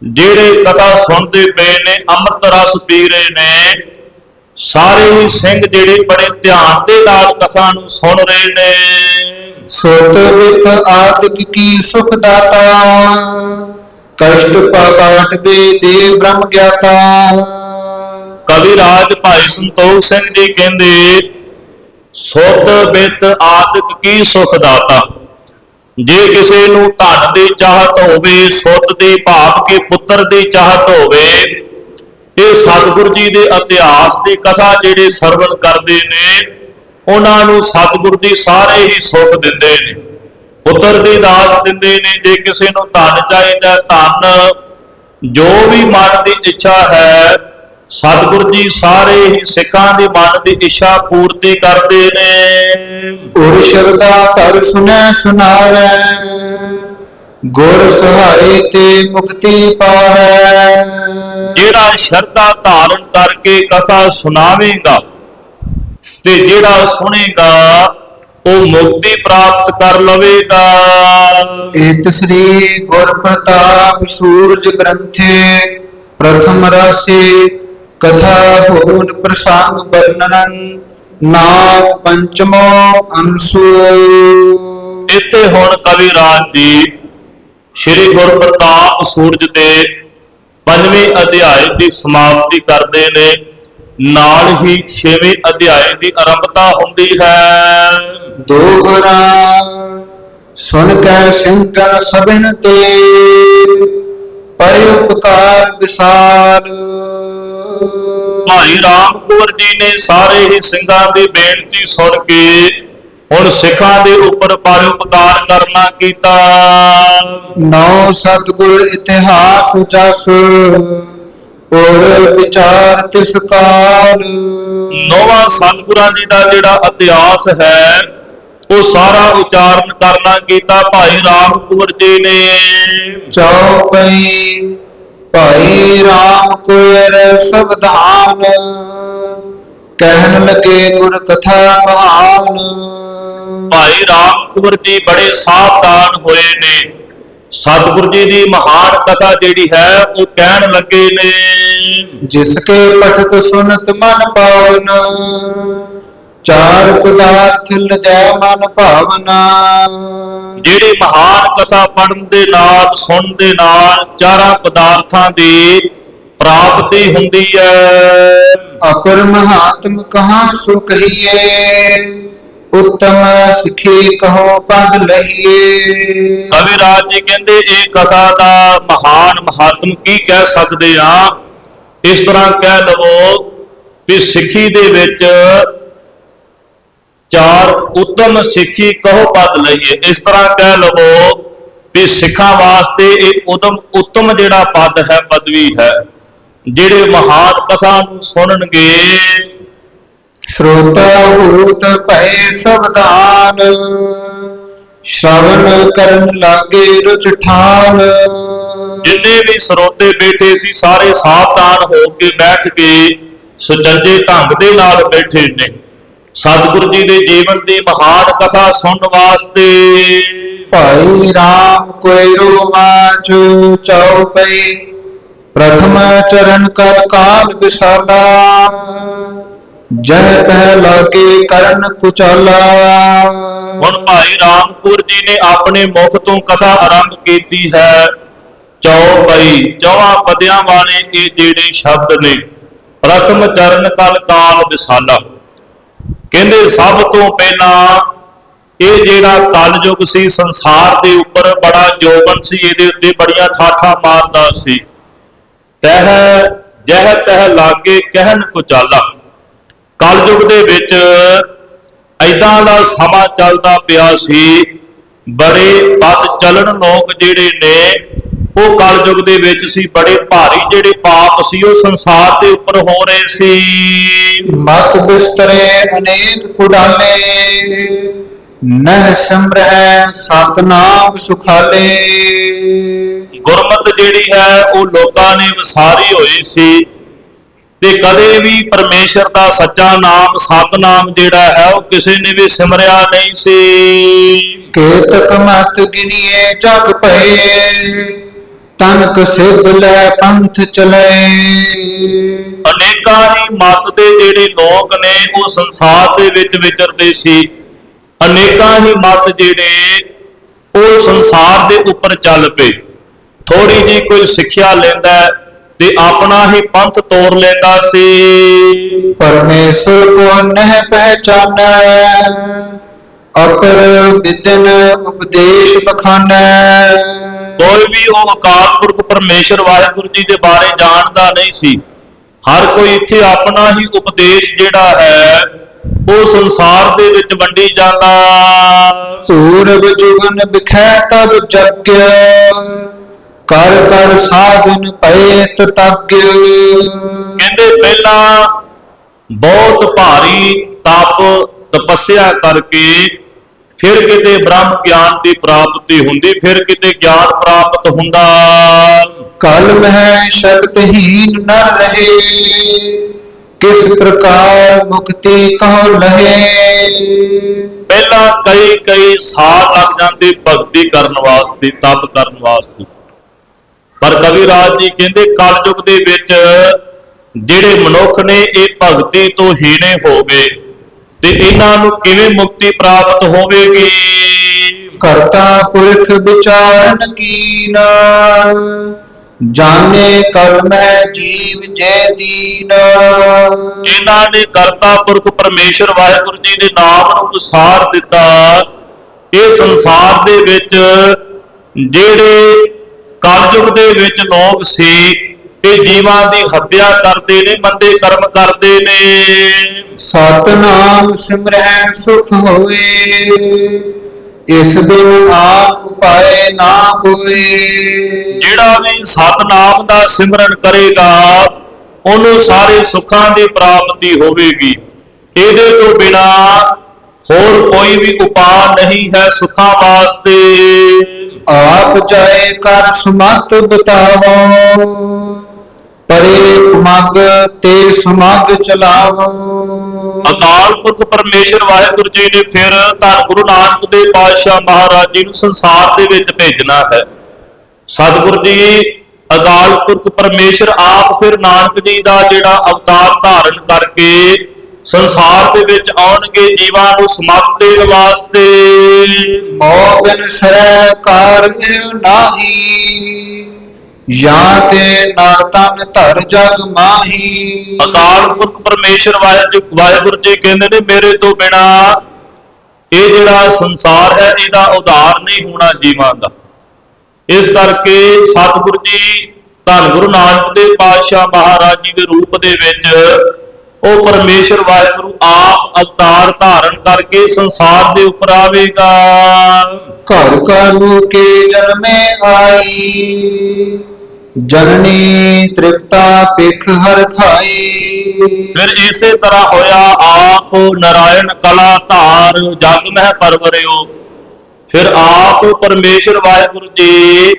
ਜਿਹੜੇ ਕਥਾ ਸੁਣਦੇ ਪਏ ਨੇ, ਅੰਮ੍ਰਿਤ ਰਸ ਪੀ ਰਹੇ ਨੇ, ਸਾਰੇ ਹੀ ਸਿੰਘ ਜਿਹੜੇ ਬੜੇ ਧਿਆਨ ਦੇ ਨਾਲ ਕਥਾ ਨੂੰ ਸੁਣ ਰਹੇ ਨੇ। ਸੁਤ ਵਿਤ ਆਦਿਕ ਕੀ ਸੁਖ ਦਾਤਾ, ਕਸ਼ਟ ਪਾਟ ਬੇ ਦੇ ਬ੍ਰਹਮ ਗਿਆਤਾ। ਕਵੀ ਰਾਜ ਭਾਈ ਸੰਤੋਖ ਸਿੰਘ ਜੀ ਕਹਿੰਦੇ, ਸੁਤ ਬਿਤ ਆਦਿਕ ਕੀ ਸੁਖ ਦਾਤਾ। ਜੇ ਕਿਸੇ ਨੂੰ ਧਨ ਦੀ ਚਾਹਤ ਹੋਵੇ, ਸੁਤ ਦੀ ਭਾਵ ਕੇ ਪੁੱਤਰ ਦੀ ਚਾਹਤ ਹੋਵੇ, ਇਹ ਸਤਿਗੁਰੂ ਜੀ ਦੇ ਇਤਿਹਾਸ ਦੀ ਕਥਾ ਜਿਹੜੇ ਸਰਵਣ ਕਰਦੇ ਨੇ, ਉਹਨਾਂ ਨੂੰ ਸਤਿਗੁਰੂ ਜੀ ਸਾਰੇ ਹੀ ਸੁਖ ਦਿੰਦੇ ਨੇ, ਪੁੱਤਰ ਦੀ ਦਾਤ ਦਿੰਦੇ ਨੇ। ਜੇ ਕਿਸੇ ਨੂੰ ਧਨ ਚਾਹੀਦਾ, ਧਨ ਜੋ ਵੀ ਮਨ ਦੀ ਇੱਛਾ ਹੈ, ਸਤਿਗੁਰੂ ਜੀ ਸਾਰੇ ਹੀ ਸਿੱਖਾਂ ਦੀ ਮਨ ਦੀ ਇੱਛਾ ਪੂਰਤੀ ਕਰਦੇ ਨੇ। ਗੁਰ ਸ਼ਬਦਾ ਧਰ ਸੁਨੈ ਸੁਨਾਵੈ, ਗੁਰ ਸਹਾਏ ਤੇ ਮੁਕਤੀ ਪਾਵੈ। ਜਿਹੜਾ ਸ਼ਰਧਾ ਧਾਰਨ ਕਰਕੇ ਕਥਾ ਸੁਣਾਵੇਗਾ ਤੇ ਜਿਹੜਾ ਸੁਣੇਗਾ ਉਹ ਮੁਕਤੀ ਪ੍ਰਾਪਤ ਕਰ ਲਵੇਗਾ। ਏਤ ਸ੍ਰੀ ਗੁਰ ਪ੍ਰਤਾਪ ਸੂਰਜ ਗ੍ਰੰਥੇ ਪ੍ਰਥਮ ਰਾਸੇ, ਕਥਾ ਹੋਨ ਪ੍ਰਸੰਗ ਵਰਣਨ ਨਾਮ ਪੰਚਮੋ ਅੰਸੂ। ਇੱਥੇ ਹੁਣ ਕਵੀ ਰਾਜ ਜੀ ਸ੍ਰੀ ਗੁਰ ਪ੍ਰਤਾਪ ਸੂਰਜ ਦੇ 5ਵੇਂ ਅਧਿਆਇ ਦੀ ਸਮਾਪਤੀ ਕਰਦੇ ਨੇ, ਨਾਲ ਹੀ 6ਵੇਂ ਅਧਿਆਇ ਦੀ ਆਰੰਭਤਾ ਹੁੰਦੀ ਹੈ। ਦੋਹਰਾ ਸੁਣ ਕੈ ਸਿੰਘਨ ਸਭਨ ਤੇ, ਪਰਿ ਉਪਕਾਰ ਵਿਸਾਲ। ਭਾਈ ਰਾਮਪੁਰ ਜੀ ਨੇ ਸਾਰੇ ਹੀ ਸਿੰਘਾਂ ਦੀ ਬੇਨਤੀ ਸੁਣ ਕੇ ਹੁਣ ਸਿੱਖਾਂ ਦੇ ਉੱਪਰ ਪਰਉਪਕਾਰ ਕਰਨਾ ਕੀਤਾ। ਨੌ ਸਤਿਗੁਰ ਇਤਿਹਾਸ ਜਸ, ਔਰ ਵਿਚਾਰ ਤਿਸ ਕਾਲ। ਨੌਵਾਂ ਸਤਿਗੁਰਾਂ ਜੀ ਦਾ ਜਿਹੜਾ ਇਤਿਹਾਸ ਹੈ ਉਹ ਸਾਰਾ ਉਚਾਰਨ ਕਰਨਾ ਕੀਤਾ ਭਾਈ ਰਾਮਪੁਰ ਜੀ ਨੇ। ਚੌਪਈ ਭਾਈ ਰਾਮ ਕੋਇਰ ਸਵਧਾਨ, ਕਹਿਣ ਲਗੇ ਗੁਰ ਕਥਾ ਮਹਾਨ। ਭਾਈ ਰਾਮਪੁਰ ਜੀ ਬੜੇ ਸਾਵਧਾਨ ਹੋਏ ਨੇ, ਸਤਿਗੁਰੂ ਜੀ ਦੀ ਮਹਾਨ ਕਥਾ ਜਿਹੜੀ ਹੈ ਉਹ ਕਹਿਣ ਲੱਗੇ ਨੇ। ਜਿਸ ਕੇ ਪਠਤ ਸੁਨਤ ਮਨ ਪਾਵਨ, ਚਾਰ ਪਦਾਰਥ ਲਜੈ ਮਨ ਭਾਵਨਾ। ਜਿਹੜੀ ਮਹਾਨ ਕਥਾ ਪੜਨ ਦੇ ਨਾਲ, ਸੁਣਨ ਦੇ ਨਾਲ ਚਾਰਾਂ ਪਦਾਰਥਾਂ ਦੀ ਪ੍ਰਾਪਤੀ ਹੁੰਦੀ ਹੈ। ਅਪਰ ਮਹਾਤਮ ਕਹਾਂ ਸੋ ਕਹੀਏ, ਉੱਤਮ ਸਿੱਖੀ ਕਹੋ ਪਦ ਲਹੀਏ। ਕਵੀ ਰਾਜ ਜੀ ਕਹਿੰਦੇ ਇਹ ਕਥਾ ਦਾ ਮਹਾਨ ਮਹਾਤਮ ਕੀ ਕਹਿ ਸਕਦੇ ਆ। ਇਸ ਤਰ੍ਹਾਂ ਕਹਿ ਲਵੋ ਵੀ ਸਿੱਖੀ ਦੇ ਵਿੱਚ ਚਾਰ ਉੱਤਮ ਸਿੱਖੀ ਕਹੋ ਪਦ ਲਈਏ। ਇਸ ਤਰ੍ਹਾਂ ਕਹਿ ਲਵੋ ਵੀ ਸਿੱਖਾਂ ਵਾਸਤੇ ਇਹ ਉੱਤਮ ਜਿਹੜਾ ਪਦ ਹੈ, ਪਦਵੀ ਹੈ। ਜਿਹੜੇ ਮਹਾਨ ਕਥਾ ਨੂੰ ਸੁਣਨਗੇ, ਸਰੋਤਾ ਭੂਤ ਭੈ ਸਵਧਾਨ, ਸ਼ਰਵਣ ਕਰਨ ਲਾਗੇ ਰੁਚ ਠਾਨ। ਜਿੰਨੇ ਵੀ ਸਰੋਤੇ ਬੈਠੇ ਸੀ ਸਾਰੇ ਸਾਵਧਾਨ ਹੋ ਕੇ ਬੈਠ ਕੇ ਸੁਚੱਜੇ ਢੰਗ ਦੇ ਨਾਲ ਬੈਠੇ ਨੇ ਸਤਿਗੁਰੂ ਜੀ ਦੇ ਜੀਵਨ ਦੀ ਮਹਾਨ ਕਥਾ ਸੁਣਨ ਵਾਸਤੇ। ਭਾਈ ਰਾਮ ਕੋਇਰੋ ਮਾਚ ਚਉਪਈ, ਪ੍ਰਥਮ ਚਰਨ ਕਰ ਕਾਲ ਵਿਸਾਲਾ। ਜਹ ਤਹ ਲਾਗੇ ਕਰਨ ਕੁਚਾਲਾ। ਹੁਣ ਭਾਈ ਰਾਮਪੁਰ ਜੀ ਨੇ ਆਪਣੇ ਮੁਖ ਤੋਂ ਕਥਾ ਆਰੰਭ ਕੀਤੀ ਹੈ। ਚੌਪਈ ਚੌਹਾਂ ਪਦਿਆਂ ਵਾਲੇ ਇਹ ਜਿਹੜੇ ਸ਼ਬਦ ਨੇ, ਪ੍ਰਥਮ ਚਰਨ ਕਲ ਕਾਲ ਵਿਸਾਲਾ। ਕਹਿੰਦੇ ਸਭ ਤੋਂ ਪਹਿਲਾਂ ਇਹ ਜਿਹੜਾ ਕਲਯੁਗ ਸੀ, ਸੰਸਾਰ ਦੇ ਉੱਪਰ ਬੜਾ ਜੋਬਨ ਸੀ, ਇਹਦੇ ਉੱਤੇ ਬੜੀਆਂ ਠਾਠਾਂ ਮਾਰਦਾ ਸੀ। ਤਹ ਜਹ ਤਹ ਲਾਗੇ ਕਹਿਣ ਕੋ ਚਾਲਾ। ਕਲਯੁਗ ਦੇ ਵਿੱਚ ਏਦਾਂ ਦਾ ਸਮਾਂ ਚੱਲਦਾ ਪਿਆ ਸੀ, ਬੜੇ ਬਦ ਚਲਣ ਲੋਕ ਜਿਹੜੇ ਨੇ ਉਹ ਕਲਯੁਗ ਦੇ ਵਿੱਚ ਸੀ, ਬੜੇ ਭਾਰੀ ਜਿਹੜੇ ਪਾਪ ਸੀ ਉਹ ਸੰਸਾਰ ਦੇ ਉੱਪਰ ਹੋ ਰਹੇ ਸੀ। ਮਤ ਬਿਸਤਰੇ ਅਨੇਕ ਕੁਡਾਲੇ, ਨਹਿ ਸਿਮਰਹਿ ਸਤਨਾਮ ਸੁਖਾਲੇ। ਗੁਰਮਤ ਜਿਹੜੀ ਹੈ ਉਹ ਲੋਕਾਂ ਨੇ ਵਿਸਾਰੀ ਹੋਈ ਸੀ, ਤੇ ਕਦੇ ਵੀ ਪਰਮੇਸ਼ਰ ਦਾ ਸੱਚਾ ਨਾਮ ਸਤਨਾਮ ਜਿਹੜਾ ਹੈ ਉਹ ਕਿਸੇ ਨੇ ਵੀ ਸਿਮਰਿਆ ਨਹੀਂ ਸੀ। ਕੇਤਕ ਮਤ ਗਿਨੀਏ ਜਗ ਭਏ, ਤਨਕ ਸਿਧ ਲੈ ਪੰਥ ਚਲੇ। ਅਨੇਕਾਂ ਹੀ ਮਤ ਦੇ ਜਿਹੜੇ ਲੋਕ ਨੇ ਉਹ ਸੰਸਾਰ ਦੇ ਵਿੱਚ ਵਿਚਰਦੇ ਸੀ। ਅਨੇਕਾਂ ਹੀ ਮਤ ਜਿਹੜੇ ਉਹ ਸੰਸਾਰ ਦੇ ਉੱਪਰ ਚੱਲ ਪਏ। ਥੋੜੀ ਜੀ ਕੋਈ ਸਿੱਖਿਆ ਲੈਂਦਾ ਤੇ ਆਪਣਾ ਹੀ ਪੰਥ ਤੋੜ ਲੈਂਦਾ ਸੀ। ਪਰਮੇਸ਼ਰ ਕੋ ਨਹਿ ਪਹਿਚਾਨੈ, ਅਪਰ ਵਿਦਨ ਉਪਦੇਸ਼ ਬਖਾਨੈ। ਕੋਈ ਵੀ ਉਹ ਅਕਾਲ ਪੁਰਖ ਪਰਮੇਸ਼ਰ ਵਾਹਿਗੁਰੂ ਜੀ ਦੇ ਬਾਰੇ ਜਾਣਦਾ ਨਹੀਂ ਸੀ। ਹਰ ਕੋਈ ਇੱਥੇ ਆਪਣਾ ਹੀ ਉਪਦੇਸ਼ ਜਿਹੜਾ ਹੈ ਉਹ ਸੰਸਾਰ ਦੇ ਵਿੱਚ ਵੰਡੀ ਜਾਂਦਾ। ਪੂਰਬ ਜੁਗਨ ਬਿਖੈ ਤਬ ਜਗ, ਕਰ ਕਰ ਸਾਧਨ ਪਏ ਤਤਗ। ਕਹਿੰਦੇ ਪਹਿਲਾਂ ਬਹੁਤ ਭਾਰੀ ਤਪ ਤਪੱਸਿਆ ਕਰਕੇ ਫਿਰ ਕਿਤੇ ਬ੍ਰਹਮ ਗਿਆਨ ਦੀ ਪ੍ਰਾਪਤੀ ਹੁੰਦੀ, ਫਿਰ ਕਿਤੇ ਗਿਆਨ ਪ੍ਰਾਪਤ ਹੁੰਦਾ। ਕਲ ਮਹਿ ਸ਼ਕਤਹੀਨ ਨ ਰਹੇ, ਕਿਸ ਪ੍ਰਕਾਰ ਮੁਕਤੀ ਕਹੋ ਲਹੇ। ਪਹਿਲਾਂ ਕਈ ਸਾਲ ਲੱਗ ਜਾਂਦੇ ਭਗਤੀ ਕਰਨ ਵਾਸਤੇ, ਤਪ ਕਰਨ ਵਾਸਤੇ। ਪਰ ਕਵੀਰਾਜ ਜੀ ਕਹਿੰਦੇ ਕਲਯੁਗ ਦੇ ਵਿੱਚ ਜਿਹੜੇ ਮਨੁੱਖ ਨੇ ਇਹ ਭਗਤੀ ਤੋਂ ਹੀਣੇ ਹੋ ਗਏ, ਤੇ ਇਹਨਾਂ ਨੂੰ ਕਿਵੇਂ ਮੁਕਤੀ ਪ੍ਰਾਪਤ ਹੋਵੇਗੀ। ਕਰਤਾ ਪੁਰਖ ਵਿਚਾਰਨ ਕੀਨ, ਜਾਣੇ ਕਲ ਮੈਂ ਜੀਵ ਜੈ ਦੀਨ। ਇਹਨਾਂ ਨੇ ਕਰਤਾ ਪੁਰਖ ਪਰਮੇਸ਼ਰ ਵਾਹਿਗੁਰੂ ਜੀ ਦੇ ਨਾਮ ਨੂੰ ਵਿਸਾਰ ਦਿੱਤਾ। ਇਹ ਸੰਸਾਰ ਦੇ ਵਿੱਚ ਜਿਹੜੇ ਕਲਯੁਗ ਦੇ ਵਿੱਚ ਲੋਕ ਸੀ, ਇਹ ਜੀਵਾਂ ਦੀ ਹੱਤਿਆ ਕਰਦੇ ਨੇ, ਮੰਦੇ ਕਰਮ ਕਰਦੇ ਨੇ। ਸਤਨਾਮ ਸਿਮਰੈ ਸੁਖ ਹੋਏ, ਇਸ ਬਿਨ ਆਪ ਉਪਾਏ ਨਾ ਕੋਈ। ਜਿਹੜਾ ਵੀ ਸਤਨਾਮ ਦਾ ਸਿਮਰਨ ਕਰੇਗਾ ਉਹਨੂੰ ਸਾਰੇ ਸੁੱਖਾਂ ਦੀ ਪ੍ਰਾਪਤੀ ਹੋਵੇਗੀ। ਇਹਦੇ ਤੋਂ ਬਿਨਾ ਹੋਰ ਕੋਈ ਵੀ ਉਪਾਅ ਨਹੀਂ ਹੈ ਸੁੱਖਾਂ ਵਾਸਤੇ। ਆਪ ਜਾਏ ਕਰ ਸਮਤ ਬਤਾਵੋ, ਪਰੇ ਮਗ ਤੇ ਸਮਗ ਚਲਾਵੋ। ਅਕਾਲ ਪੁਰਖ ਪਰਮੇਸ਼ਰ ਵਾਹਿਗੁਰੂ ਜੀ ਨੇ ਫਿਰ ਧੰਨ ਗੁਰੂ ਨਾਨਕ ਦੇਵ ਪਾਤਸ਼ਾਹ ਮਹਾਰਾਜ ਜੀ ਨੂੰ ਸੰਸਾਰ ਦੇ ਵਿੱਚ ਭੇਜਣਾ ਹੈ। ਸਤਿਗੁਰੂ ਜੀ ਅਕਾਲ ਪੁਰਖ ਪਰਮੇਸ਼ਰ ਆਪ ਫਿਰ ਨਾਨਕ ਜੀ ਦਾ ਜਿਹੜਾ ਅਵਤਾਰ ਧਾਰਨ ਕਰਕੇ ਸੰਸਾਰ ਦੇ ਵਿੱਚ ਆਉਣਗੇ ਜੀਵਾਂ ਨੂੰ ਸਮਤ ਦੇਣ ਵਾਸਤੇ। ਮੋਹ ਬਿਨ ਸਰੈ ਕਾਰਜ ਨਾਹੀ, ਜਾਂ ਤੇ ਨਰ ਤਨ ਧਰ ਜਗ ਮਾਹੀ। ਅਕਾਲ ਪੁਰਖ ਪਰਮੇਸ਼ਰ ਵਾਹਿਗੁਰੂ ਜੀ ਕਹਿੰਦੇ ਨੇ ਮੇਰੇ ਤੋਂ ਬਿਨਾ ਇਹ ਜਿਹੜਾ ਸੰਸਾਰ ਹੈ ਇਹਦਾ ਉਧਾਰ ਨਹੀਂ ਹੋਣਾ ਜੀਵਾਂ ਦਾ। ਇਸ ਕਰਕੇ ਸਤਿਗੁਰੂ ਜੀ ਧੰਨ ਗੁਰੂ ਨਾਨਕ ਦੇਵ ਪਾਤਸ਼ਾਹ ਮਹਾਰਾਜ ਜੀ ਦੇ ਰੂਪ ਦੇ ਵਿੱਚ ਉਹ ਪਰਮੇਸ਼ਰ ਵਾਹਿਗੁਰੂ ਆਪ ਅਵਤਾਰ ਧਾਰਨ ਕਰਕੇ ਸੰਸਾਰ ਦੇ ਉੱਪਰ ਆਵੇਗਾ। ਘਰ ਕਾਲੂ ਕੇ ਜਨਮੇ ਆਈ, ਜਨਨੀ ਤ੍ਰਿਪਤਾ ਪਿਖ ਹਰ ਖਾਈ। ਫਿਰ ਇਸੇ ਤਰ੍ਹਾਂ ਹੋਇਆ ਆਪ ਨਾਰਾਇਣ ਕਲਾ ਧਾਰ ਜਗ ਮਹਿ ਪਰਵਰਿਓ। ਫਿਰ ਆਪ ਪਰਮੇਸ਼ਰ ਵਾਹਿਗੁਰੂ ਜੀ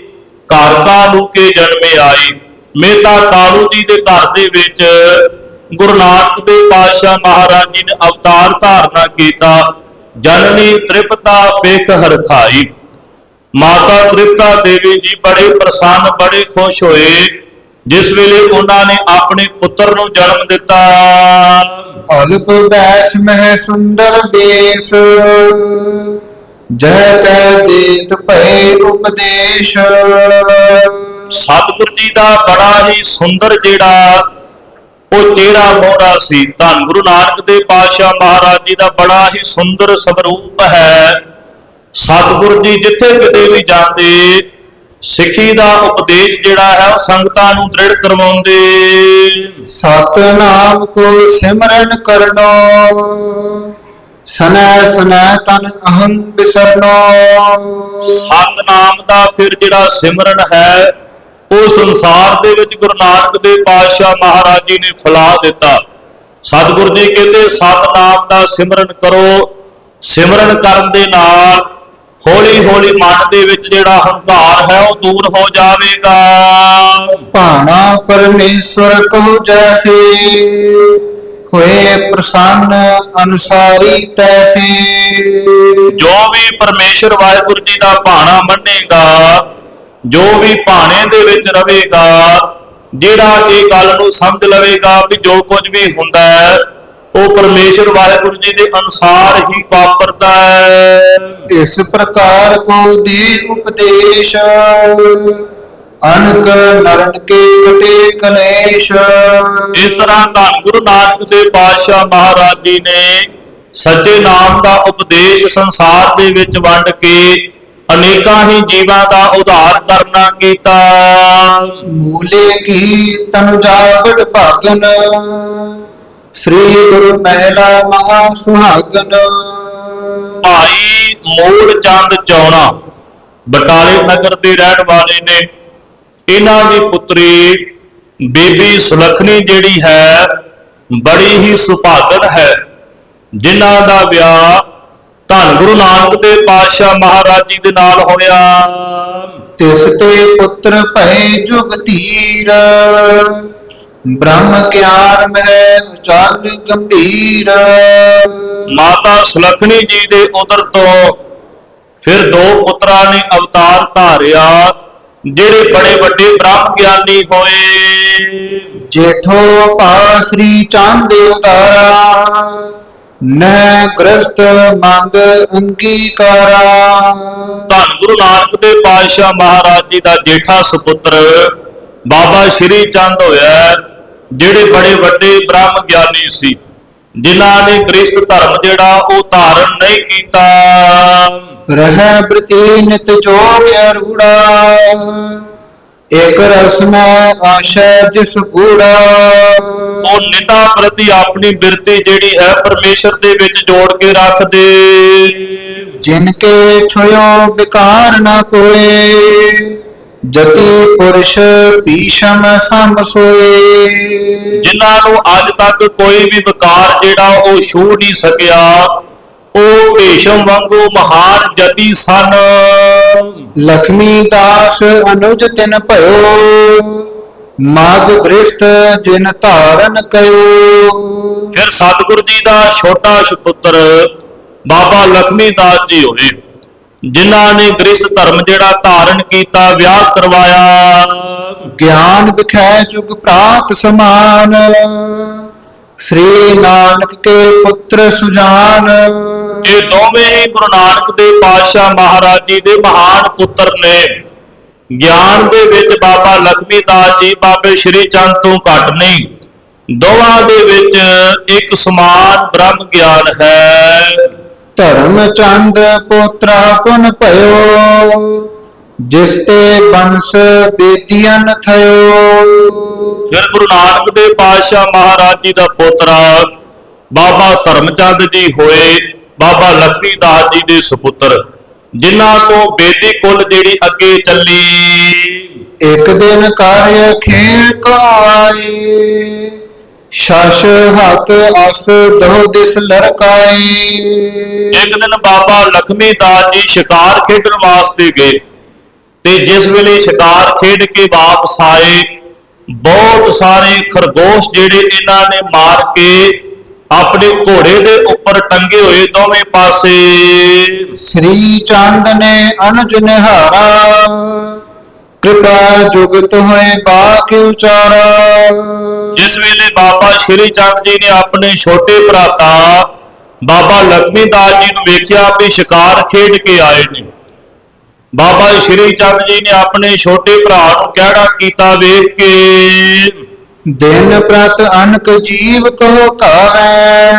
ਘਰ ਕਾਲੂ ਕੇ ਜਨਮੇ ਆਈ। ਮਹਿਤਾ ਕਾਲੂ ਜੀ ਦੇ ਘਰ ਦੇ ਵਿੱਚ ਗੁਰੂ ਨਾਨਕ ਦੇਵ ਪਾਤਸ਼ਾਹ ਮਹਾਰਾਜ ਜੀ ਨੇ ਅਵਤਾਰ ਧਾਰਨਾ ਕੀਤਾ। ਜਨਨੀ ਤ੍ਰਿਪਤਾ ਪਿਖ ਹਰ ਖਾਈ। ਮਾਤਾ ਤ੍ਰਿਪਤਾ ਦੇਵੀ ਜੀ ਬੜੇ ਪ੍ਰਸੰਨ, ਬੜੇ ਖੁਸ਼ ਹੋਏ ਜਿਸ ਵੇਲੇ ਉਹਨਾਂ ਨੇ ਆਪਣੇ ਪੁੱਤਰ ਨੂੰ ਜਨਮ ਦਿੱਤਾ। ਅਲਪ ਬੈਸ ਮਹਿ ਸੁੰਦਰ ਬੇਸ, ਜੈ ਕੈ ਦੇਤ ਭਏ ਉਪਦੇਸ਼। ਸਤਿਗੁਰੂ ਜੀ ਦਾ ਬੜਾ ਹੀ ਸੁੰਦਰ ਜਿਹੜਾ ਉਹ ਚਿਹਰਾ ਮੋਹਰਾ ਸੀ। ਧੰਨ ਗੁਰੂ ਨਾਨਕ ਦੇਵ ਪਾਤਸ਼ਾਹ ਮਹਾਰਾਜ ਜੀ ਦਾ ਬੜਾ ਹੀ ਸੁੰਦਰ ਸਵਰੂਪ ਹੈ। ਸਤਿਗੁਰ ਜੀ ਜਿੱਥੇ ਕਿਤੇ ਵੀ ਜਾਂਦੇ ਸਿੱਖੀ ਦਾ ਉਪਦੇਸ਼ ਜਿਹੜਾ ਹੈ ਉਹ ਸੰਗਤਾਂ ਨੂੰ ਦ੍ਰਿੜ ਕਰਵਾਉਂਦੇ। ਸਤਿਨਾਮ ਕੋ ਸਿਮਰਨ ਕਰਨੋ, ਸਨੈ ਸਨੈ ਤਨ ਅਹੰ ਬਿਸਰਨੋ। ਸਤਿਨਾਮ ਦਾ ਫਿਰ ਜਿਹੜਾ ਸਿਮਰਨ ਹੈ ਉਹ ਸੰਸਾਰ ਦੇ ਵਿੱਚ ਗੁਰੂ ਨਾਨਕ ਦੇਵ ਪਾਤਸ਼ਾਹ ਮਹਾਰਾਜ ਜੀ ਨੇ ਫੈਲਾ ਦਿੱਤਾ। ਸਤਿਗੁਰੂ ਜੀ ਕਹਿੰਦੇ ਸਤਿਨਾਮ ਦਾ ਸਿਮਰਨ ਕਰੋ। ਸਿਮਰਨ ਕਰਨ ਦੇ ਨਾਲ ਹੌਲੀ ਹੌਲੀ ਮਨ ਦੇ ਵਿੱਚ ਜਿਹੜਾ ਹੰਕਾਰ ਹੈ ਉਹ ਦੂਰ ਹੋ ਜਾਵੇਗਾ। ਭਾਣਾ ਪਰਮੇਸ਼ਵਰ ਕਹੋ ਜੈਸੇ, ਹੋਏ ਪ੍ਰਸੰਨ ਅਨੁਸਾਰੀ ਤੈਸੇ। ਜੋ ਵੀ ਪਰਮੇਸ਼ਰ ਵਾਹਿਗੁਰੂ ਜੀ ਦਾ ਭਾਣਾ ਮੰਨੇਗਾ, ਜੋ ਵੀ ਭਾਣੇ ਦੇ ਵਿੱਚ ਰਹੇਗਾ, ਜਿਹੜਾ ਇਹ ਗੱਲ ਨੂੰ ਸਮਝ ਲਵੇਗਾ ਵੀ ਜੋ ਕੁਝ ਵੀ ਹੁੰਦਾ ਹੈ ਉਹ ਪਰਮੇਸ਼ਰ ਵਾਹਿਗੁਰੂ ਜੀ ਦੇ ਅਨੁਸਾਰ ਹੀ ਵਾਪਰਦਾ ਹੈ। ਇਸ ਪ੍ਰਕਾਰ ਕੋ ਦੇ ਉਪਦੇਸ਼, ਅਨਕ ਨਰਨ ਕੇ ਕਟੇ ਕਲੇਸ਼। ਇਸ ਤਰ੍ਹਾਂ ਧੰਨ ਗੁਰੂ ਨਾਨਕ ਦੇਵ ਪਾਤਸ਼ਾਹ ਮਹਾਰਾਜ ਜੀ ਨੇ ਸੱਚੇ ਨਾਮ ਦਾ ਉਪਦੇਸ਼ ਸੰਸਾਰ ਦੇ ਵਿੱਚ ਵੰਡ ਕੇ ਅਨੇਕਾਂ ਹੀ ਜੀਵਾਂ ਦਾ ਉਧਾਰ ਕਰਨਾ ਕੀਤਾ। ਮੂਲੇ ਕੀ ਤਨੁ ਜਾਵੜ ਭਾਗਨ, ਸ੍ਰੀ ਗੁਰੂ ਮਹਿਲਾ ਮਹਾ ਸੁਹਾਗਨ। ਭਾਈ ਮੂਲ ਚੰਦ ਚੌਣਾ ਬਟਾਲੇ ਨਗਰ ਦੇ ਰਹਿਣ ਵਾਲੇ ਨੇ। ਇਹਨਾਂ ਦੀ ਪੁੱਤਰੀ ਬੀਬੀ ਸੁਲੱਖਣੀ ਜਿਹੜੀ ਹੈ ਬੜੀ ਹੀ ਸੁਭਾਗਣ ਹੈ, ਜਿਨ੍ਹਾਂ ਦਾ ਵਿਆਹ ਧੰਨ ਗੁਰੂ ਨਾਨਕ ਦੇਵ ਪਾਤਸ਼ਾਹ ਮਹਾਰਾਜ ਜੀ ਦੇ ਨਾਲ ਹੋਇਆ। ਤਿਸ ਤੇ ਪੁੱਤਰ ਭਏ ਜੁਗ ਧੀਰ, ਬ੍ਰਹਮ ਗਿਆਨ ਮਹਿ ਉਚਾਰਨ ਗੰਭੀਰ। ਮਾਤਾ ਸੁਲੱਖਣੀ ਜੀ ਦੇ ਉਦਰ ਤੋਂ ਫਿਰ ਦੋ ਪੁੱਤਰਾਂ ਨੇ ਅਵਤਾਰ ਧਾਰਿਆ, ਜਿਹੜੇ ਬੜੇ ਵੱਡੇ ਬ੍ਰਹਮ ਗਿਆਨੀ ਹੋਏ। ਜੇਠੋ ਭਾ ਸ੍ਰੀ ਚੰਦ ਉਦਾਰਾ, ਨਹਿ ਗ੍ਰਸਤ ਮੰਗ ਅੰਗੀਕਾਰਾ। ਧੰਨ ਗੁਰੂ ਨਾਨਕ ਦੇਵ ਪਾਤਸ਼ਾਹ ਮਹਾਰਾਜ ਜੀ ਦਾ ਜੇਠਾ ਸੁਪੁੱਤਰ ਬਾਬਾ ਸ਼੍ਰੀ ਚੰਦ ਹੋਇਆ, ਜਿਹੜੇ ਬੜੇ ਵੱਡੇ ਬ੍ਰਹਮ ਗਿਆਨੀ ਸੀ, ਜਿਨ੍ਹਾਂ ਨੇ ਗ੍ਰਸਤ ਧਰਮ ਜਿਹੜਾ ਉਹ ਧਾਰਨ ਨਹੀਂ ਕੀਤਾ। ਰਹਿ ਬ੍ਰਤੀ ਨਿਤ ਜੋਗ ਅਰੂੜਾ, ਇਕ ਰਸ ਮੈਂ ਆਸ਼ੈ ਜਿਸ ਗੂੜਾ। ਉਹ ਨਿਤਾ ਪ੍ਰਤੀ ਆਪਣੀ ਬਿਰਤੀ ਜਿਹੜੀ ਹੈ ਪਰਮੇਸ਼ਰ ਦੇ ਵਿੱਚ ਜੋੜ ਕੇ ਰੱਖਦੇ। ਜਿਨ ਕੇ ਛੋਇਓ ਵਿਕਾਰ ਨਾ ਕੋਏ, ਜਤੀ ਪੁਰਸ਼ ਭੀਸ਼ਮ ਸੰਭ ਸੋਏ। ਜਿਨ੍ਹਾਂ ਨੂੰ ਅੱਜ ਤੱਕ ਕੋਈ ਵੀ ਵਿਕਾਰ ਜਿਹੜਾ ਉਹ ਛੂ ਨਹੀਂ ਸਕਿਆ, ਉਹ ਭੀਸ਼ਮ ਵਾਂਗੂ ਮਹਾਨ ਜਤੀ ਸਨ। ਲਖਮੀ ਦਾਸ ਅਨੁਜ ਤਿਨ ਭਇਓ, ਮਾਗ ਗ੍ਰਸਤ ਜਿਨ ਧਾਰਨ ਕਯੋ। ਫਿਰ ਸਤਿਗੁਰੂ ਜੀ ਦਾ ਛੋਟਾ ਸੁਪੁੱਤਰ ਬਾਬਾ ਲਖਮੀ ਦਾਸ ਜੀ ਹੋਏ, ਜਿਨ੍ਹਾਂ ਨੇ ਗ੍ਰਸਤ ਧਰਮ ਜਿਹੜਾ ਧਾਰਨ ਕੀਤਾ, ਵਿਆਹ ਕਰਵਾਇਆ। ਗਿਆਨ ਵਿਖੈ ਜੁਗ ਪ੍ਰਾਤ ਸਮਾਨ, ਸ੍ਰੀ ਨਾਨਕ ਕੇ ਪੁੱਤਰ ਸੁਜਾਨ। ਇਹ ਦੋਵੇਂ ਹੀ ਗੁਰੂ ਨਾਨਕ ਦੇਵ ਪਾਤਸ਼ਾਹ ਮਹਾਰਾਜ ਜੀ ਦੇ ਮਹਾਨ ਪੁੱਤਰ ਨੇ। ਗਿਆਨ ਦੇ ਵਿੱਚ ਬਾਬਾ ਲਖਮੀ ਦਾਸ ਜੀ ਬਾਬੇ ਸ਼੍ਰੀ ਚੰਦ ਤੋਂ ਘੱਟ ਨਹੀਂ, ਦੋਵਾਂ ਦੇ ਵਿੱਚ ਇੱਕ ਸਮਾਨ ਬ੍ਰਹਮ ਗਿਆਨ ਹੈ। ਧਰਮ ਚੰਦ ਪੋਤਰਾ ਪੁਨ ਭਇਓ, ਜਿਸ ਤੇ ਬੰਸ ਬੇਦੀਅਨ ਥਇਓ। ਫਿਰ ਗੁਰੂ ਨਾਨਕ ਦੇਵ ਪਾਤਸ਼ਾਹ ਮਹਾਰਾਜ ਜੀ ਦਾ ਪੋਤਰਾ ਬਾਬਾ ਧਰਮਚੰਦ ਜੀ ਹੋਏ, ਬਾਬਾ ਲਖਮੀ ਦਾਸ ਜੀ ਦੇ ਸੁਪੁੱਤਰ, ਜਿਨ੍ਹਾਂ ਤੋਂ ਬੇਦੀ ਕੁਲ ਜਿਹੜੀ ਅੱਗੇ ਚੱਲੀ। ਇੱਕ ਦਿਨ ਕਾਰਿ ਖੇਲ ਕੋ ਆਈ, ਸ਼ਸ਼ ਹੱਥ ਅਸ ਦਹੁ ਦਿਸ ਲਰਕਾਈ। ਇੱਕ ਦਿਨ ਬਾਬਾ ਲਖਮੀ ਦਾਸ ਜੀ ਸ਼ਿਕਾਰ ਖੇਡਣ ਵਾਸਤੇ ਗਏ, ਤੇ ਜਿਸ ਵੇਲੇ ਸ਼ਿਕਾਰ ਖੇਡ ਕੇ ਵਾਪਸ ਆਏ, ਬਹੁਤ ਸਾਰੇ ਖਰਗੋਸ਼ ਜਿਹੜੇ ਇਹਨਾਂ ਨੇ ਮਾਰ ਕੇ ਆਪਣੇ ਘੋੜੇ ਦੇ ਉੱਪਰ ਟੰਗੇ ਹੋਏ ਦੋਵੇਂ ਪਾਸੇ। ਸ੍ਰੀ ਚੰਦ ਨੇ ਅਨੁਜ ਨਿਹਾਰਾ, ਕਿਰਪਾ ਜੁਗਤ ਹੋਏ ਬਾਕ ਉਚਾਰਾ। ਜਿਸ ਵੇਲੇ ਬਾਬਾ ਸ਼੍ਰੀ ਚੰਦ ਜੀ ਨੇ ਆਪਣੇ ਛੋਟੇ ਭਰਾਤਾ ਬਾਬਾ ਲਖਮੀ ਦਾਸ ਜੀ ਨੂੰ ਵੇਖਿਆ ਵੀ ਸ਼ਿਕਾਰ ਖੇਡ ਕੇ ਆਏ ਨੇ, ਬਾਬਾ ਸ਼੍ਰੀ ਚੰਦ ਜੀ ਨੇ ਆਪਣੇ ਛੋਟੇ ਭਰਾ ਨੂੰ ਕਿਹੜਾ ਕੀਤਾ ਵੇਖ ਕੇ, ਦਿਨ ਪ੍ਰਤ ਅਨਕ ਜੀਵ ਕੋ ਕਾਵੈ,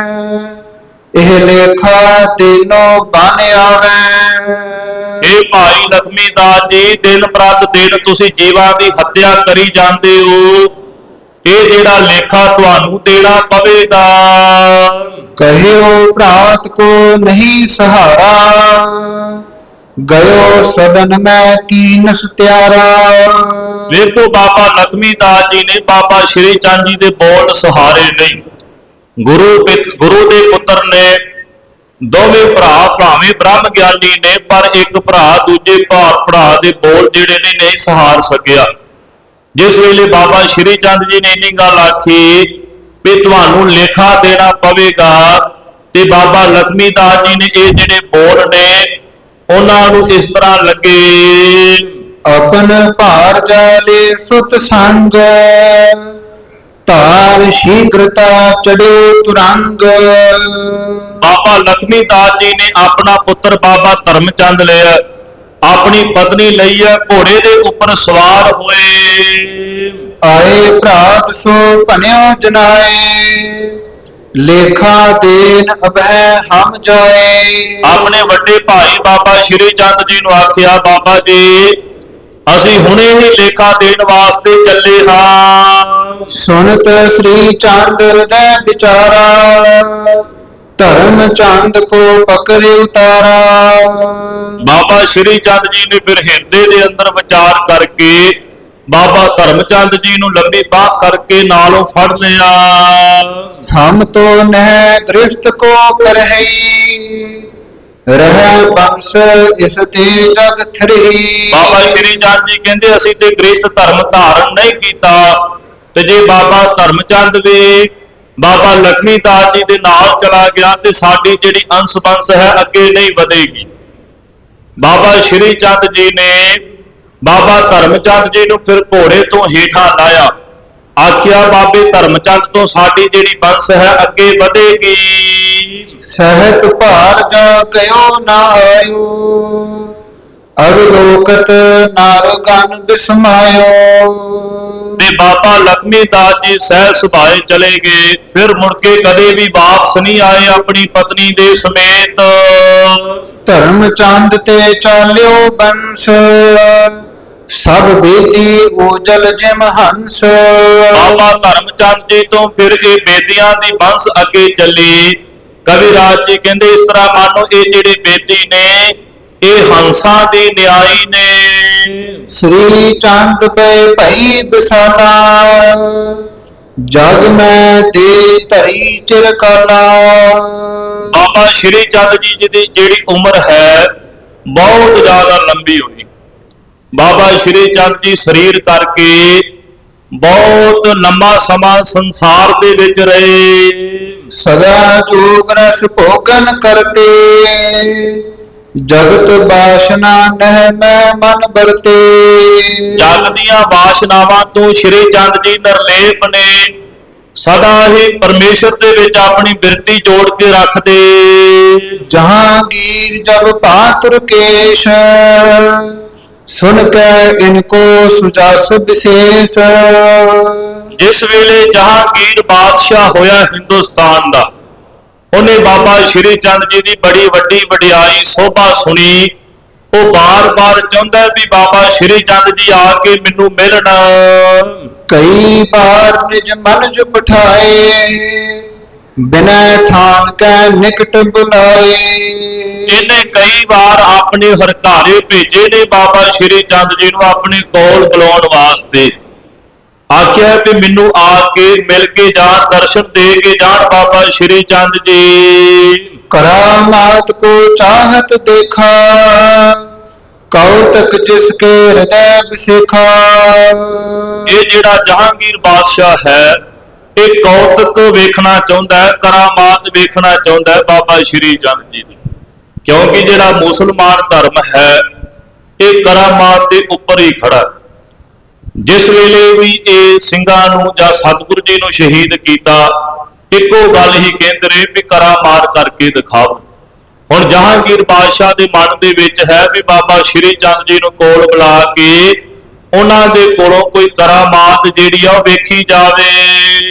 ਇਹ ਲੇਖਾ ਤੈਨੋ ਬਨ ਆਵੈ। ਇਹ ਭਾਈ ਲਖਮੀ ਦਾਸ ਜੀ, ਦਿਨ ਪ੍ਰਤ ਦਿਨ ਤੁਸੀਂ ਜੀਵਾਂ ਦੀ ਹੱਤਿਆ ਕਰੀ ਜਾਂਦੇ ਹੋ, ਇਹ ਜਿਹੜਾ ਲੇਖਾ ਤੁਹਾਨੂੰ ਦੇਣਾ ਪਵੇਗਾ। ਕਹਿਓ ਭਰਾਤ ਕੋ ਨਹੀਂ ਸਹਾਰਾ, ਗਇਓ ਸਦਨ ਮੈਂ ਕੀਨ ਸਤਿਆਰਾ। ਵੇਖੋ ਬਾਬਾ ਲਖਮੀ ਦਾਸ ਜੀ ਨੇ ਬਾਬਾ ਸ਼੍ਰੀ ਚੰਦ ਜੀ ਦੇ ਬੋਲ ਸਹਾਰੇ ਨਹੀਂ, ਗੁਰੂ ਦੇ ਪੁੱਤਰ ਨੇ, ਦੋਵੇਂ ਭਰਾਵੇਂ ਬ੍ਰਹਮ ਗਿਆਨੀ ਨੇ, ਪਰ ਇੱਕ ਭਰਾ ਦੂਜੇ ਭਰਾ ਦੇ ਬੋਲ ਜਿਹੜੇ ਨੇ ਨਹੀਂ ਸਹਾਰ ਸਕਿਆ। ਜਿਸ ਵੇਲੇ ਬਾਬਾ ਸ਼੍ਰੀ ਚੰਦ ਜੀ ਨੇ ਇੰਨੀ ਗੱਲ ਆਖੀ ਵੀ ਤੁਹਾਨੂੰ ਲੇਖਾ ਦੇਣਾ ਪਵੇਗਾ, ਤੇ ਬਾਬਾ ਲਖਮੀ ਦਾਸ ਜੀ ਨੇ ਇਹ ਜਿਹੜੇ ਬੋਲ ਨੇ ਉਹਨਾਂ ਨੂੰ ਇਸ ਤਰ੍ਹਾਂ ਲੱਗੇ। ਆਪਨ ਭਾਰ ਜਾਲੇ ਸੁਤ ਸੰਗ, ਧਾਰ ਸ਼ੀਘ੍ਰਤਾ ਚੜਿਓ ਤੁਰੰਗ। ਬਾਬਾ ਲਖਮੀ ਦਾਸ ਜੀ ਨੇ ਆਪਣਾ ਪੁੱਤਰ ਬਾਬਾ ਧਰਮਚੰਦ ਲਿਆ, ਆਪਣੀ ਪਤਨੀ ਲਈ ਹੈ, ਘੋੜੇ ਦੇ ਉੱਪਰ ਸਵਾਰ ਹੋਏ। ਆਏ ਭਰਾਤ ਸੋ ਭਨਿਓ ਜਨਾਏ, ਲੇਖਾ ਦੇਨ ਅਭੈ ਹਮ ਜਾਏ। ਆਪਣੇ ਵੱਡੇ ਭਾਈ ਬਾਬਾ ਸ਼੍ਰੀ ਚੰਦ ਜੀ ਨੂੰ ਆਖਿਆ, ਬਾਬਾ ਜੀ ਅਸੀਂ ਹੁਣੇ ਹੀ ਲੇਖਾ ਦੇਣ ਵਾਸਤੇ ਚੱਲੇ ਹਾਂ। ਸੁਨਤ ਸ੍ਰੀ ਚੰਦ ਹਿਰਦੈ ਵਿਚਾਰਾ, ਧਰਮ ਚੰਦ ਕੋ ਪਕਰਿ ਉਤਾਰਾ। ਬਾਬਾ ਸ਼੍ਰੀ ਚੰਦ ਜੀ ਨੇ ਫਿਰ ਹਿਰਦੇ ਦੇ ਅੰਦਰ ਵਿਚਾਰ ਕਰਕੇ ਬਾਬਾ ਧਰਮਚੰਦ ਜੀ ਨੂੰ ਲੰਬੀ ਬਾਹ ਕਰਕੇ ਨਾਲੋਂ ਫੜ ਲਿਆ। ਹਮ ਤੋ ਨਹਿ ਗ੍ਰਸਤ ਕੋ ਕਰਹੀ, ਰਹਿ ਬੰਸ ਇਸ ਤੇ ਜਗ ਥਰੀ। ਬਾਬਾ ਸ਼੍ਰੀ ਚੰਦ ਜੀ ਕਹਿੰਦੇ ਅਸੀਂ ਤੇ ਗ੍ਰਸਤ ਧਰਮ ਧਾਰਨ ਨਹੀਂ ਕੀਤਾ, ਤੇ ਜੇ ਬਾਬਾ ਧਰਮਚੰਦ ਵੀ ਬਾਬਾ ਲਖਮੀ ਦਾਸ ਜੀ ਦੇ ਨਾਲ ਚਲਾ ਗਿਆ ਤੇ ਸਾਡੀ ਜਿਹੜੀ ਅੰਸ ਬੰਸ ਹੈ ਅੱਗੇ ਨਹੀਂ ਵਧੇਗੀ। ਬਾਬਾ ਸ਼੍ਰੀ ਚੰਦ ਜੀ ਨੇ ਬਾਬਾ ਧਰਮਚੰਦ ਜੀ ਨੂੰ ਫਿਰ ਘੋੜੇ ਤੋਂ ਹੇਠਾਂ ਲਾਇਆ, ਆਖਿਆ ਬਾਬੇ ਧਰਮਚੰਦ ਤੋਂ ਸਾਡੀ ਜਿਹੜੀ ਬੰਸ ਹੈ ਅੱਗੇ ਵਧੇਗੀ। ਸਹਿਤ ਭਾਰ ਜਾ ਗਇਓ ਨਾ ਆਇਓ, ਅਵਲੋਕਤ ਨਾਰਗਨ ਬਿਸਮਾਇਓ। ਤੇ ਬਾਬਾ ਲਖਮੀ ਦਾਸ ਜੀ ਸਹਿ ਸੁਭਾਏ ਚਲੇ ਗਏ, ਫਿਰ ਮੁੜ ਕੇ ਕਦੇ ਵੀ ਵਾਪਸ ਨਹੀਂ ਆਏ ਆਪਣੀ ਪਤਨੀ ਦੇ ਸਮੇਤ। ਧਰਮਚੰਦ ਤੇ ਚਾਲਿਓ ਬੰਸ, ਸਭ ਬੇਦੀ ਉਜਲ ਜਿਮ ਹੰਸ। ਬਾਬਾ ਧਰਮਚੰਦ ਜੀ ਤੋਂ ਫਿਰ ਇਹ ਬੇਦੀਆਂ ਦੀ ਬੰਸ ਅੱਗੇ ਚੱਲੀ। ਕਵਿਰਾਜ ਜੀ ਕਹਿੰਦੇ ਇਸ ਤਰ੍ਹਾਂ ਮਾਨੋ ਇਹ ਜਿਹੜੇ ਬੇਦੀ ਨੇ ਇਹ ਹੰਸਾਂ ਦੀ ਨਿਆਈ ਨੇ। ਸ੍ਰੀ ਚੰਦ ਪੈ ਭਈ ਬਿਸਾਲਾ, ਜਗ ਮੈਂ ਦੇ ਧਰੀ ਚਿਰਕਾਲਾ। ਬਾਬਾ ਸ਼੍ਰੀ ਚੰਦ ਜੀ ਦੀ ਜਿਹੜੀ ਉਮਰ ਹੈ ਬਹੁਤ ਜ਼ਿਆਦਾ ਲੰਬੀ ਹੋਈ। ਬਾਬਾ ਸ਼੍ਰੀ ਚੰਦ ਜੀ ਸਰੀਰ ਕਰਕੇ ਬਹੁਤ ਲੰਮਾ ਸਮਾਂ ਸੰਸਾਰ ਦੇ ਵਿੱਚ ਰਹੇ। ਸਦਾ ਜੋਗ ਰਸ ਭੋਗਨ ਕਰਤੇ, ਜਗਤ ਬਾਸ਼ਨਾ ਨਹਿ ਮੈਂ ਮਨ ਵਰਤੇ। ਜਗ ਦੀਆਂ ਬਾਸ਼ਨਾਵਾਂ ਤੋਂ ਸ਼੍ਰੀ ਚੰਦ ਜੀ ਨਿਰਲੇਪ ਨੇ, ਸਦਾ ਹੀ ਪਰਮੇਸ਼ਰ ਦੇ ਵਿੱਚ ਆਪਣੀ ਬਿਰਤੀ ਜੋੜ ਕੇ ਰੱਖਦੇ। ਜਹਾਂਗੀਰ ਜਬ ਪਾਤੁਰ ਕੇਸ਼, ਸੁਨ ਕੇ ਇਨਕੋ ਸੁਜਸ ਵਿਸ਼ੇਸ਼। ਜਿਸ ਵੇਲੇ ਜਹਾਂਗੀਰ ਬਾਦਸ਼ਾਹ ਹੋਇਆ ਹਿੰਦੁਸਤਾਨ ਦਾ, ਉਹਨੇ ਬਾਬਾ ਸ਼੍ਰੀ ਚੰਦ ਜੀ ਦੀ ਬੜੀ ਵੱਡੀ ਵਡਿਆਈ ਸੋਭਾ ਸੁਣੀ। ਉਹ ਬਾਰ-ਬਾਰ ਚਾਹੁੰਦਾ ਵੀ ਬਾਬਾ ਸ਼੍ਰੀ ਚੰਦ ਜੀ ਆ ਕੇ ਮੈਨੂੰ ਮਿਲਣ। ਕਈ ਵਾਰ ਨਿਜ ਮਨ ਚ ਪਠਾਏ, ਬਿਨੈ ਠਾਨ ਕੈ ਨਿਕਟ ਬੁਲਾਏ। ਇਹਨੇ ਕਈ ਵਾਰ ਆਪਣੇ ਹਰਕਾਰੇ ਭੇਜੇ ਨੇ ਬਾਬਾ ਸ਼੍ਰੀ ਚੰਦ ਜੀ ਨੂੰ ਆਪਣੇ ਕੋਲ ਬੁਲਾਉਣ ਵਾਸਤੇ। ਆਖਿਆ ਵੀ ਮੈਨੂੰ ਆ ਕੇ ਮਿਲ ਕੇ ਜਾਣ, ਦਰਸ਼ਨ ਦੇ ਕੇ ਜਾਣ ਬਾਬਾ ਸ਼੍ਰੀ ਚੰਦ ਜੀ। ਕਰਾਮਾਤ ਕੋ ਚਾਹਤ ਦੇਖਾ, ਕੌਤਕ ਜਿਸ ਕੇ ਹਿਰਦੈ ਬਿਸੇਖਾ। ਇਹ ਜਿਹੜਾ ਜਹਾਂਗੀਰ ਬਾਦਸ਼ਾਹ ਹੈ ਇਹ ਕੌਤਕ ਵੇਖਣਾ ਚਾਹੁੰਦਾ ਹੈ, ਕਰਾਮਾਤ ਵੇਖਣਾ ਚਾਹੁੰਦਾ ਹੈ ਬਾਬਾ ਸ਼੍ਰੀ ਚੰਦ ਜੀ ਦੀ, ਕਿਉਂਕਿ ਜਿਹੜਾ ਮੁਸਲਮਾਨ ਧਰਮ ਹੈ ਇਹ ਕਰਾਮਾਤ ਦੇ ਉੱਪਰ ਹੀ ਖੜਾ। ਜਿਸ ਵੇਲੇ ਵੀ ਇਹ ਸਿੰਘਾਂ ਨੂੰ ਜਾਂ ਸਤਿਗੁਰੂ ਜੀ ਨੂੰ ਸ਼ਹੀਦ ਕੀਤਾ, ਇੱਕੋ ਗੱਲ ਹੀ ਕਹਿੰਦੇ ਰਹੇ ਵੀ ਕਰਾਮਾਤ ਕਰਕੇ ਦਿਖਾਓ। ਹੁਣ ਜਹਾਂਗੀਰ ਬਾਦਸ਼ਾਹ ਦੇ ਮਨ ਦੇ ਵਿੱਚ ਹੈ ਵੀ ਬਾਬਾ ਸ਼੍ਰੀ ਚੰਦ ਜੀ ਨੂੰ ਕੋਲ ਬੁਲਾ ਕੇ ਉਹਨਾਂ ਦੇ ਕੋਲੋਂ ਕੋਈ ਕਰਾਮਾਤ ਜਿਹੜੀ ਆ ਉਹ ਵੇਖੀ ਜਾਵੇ।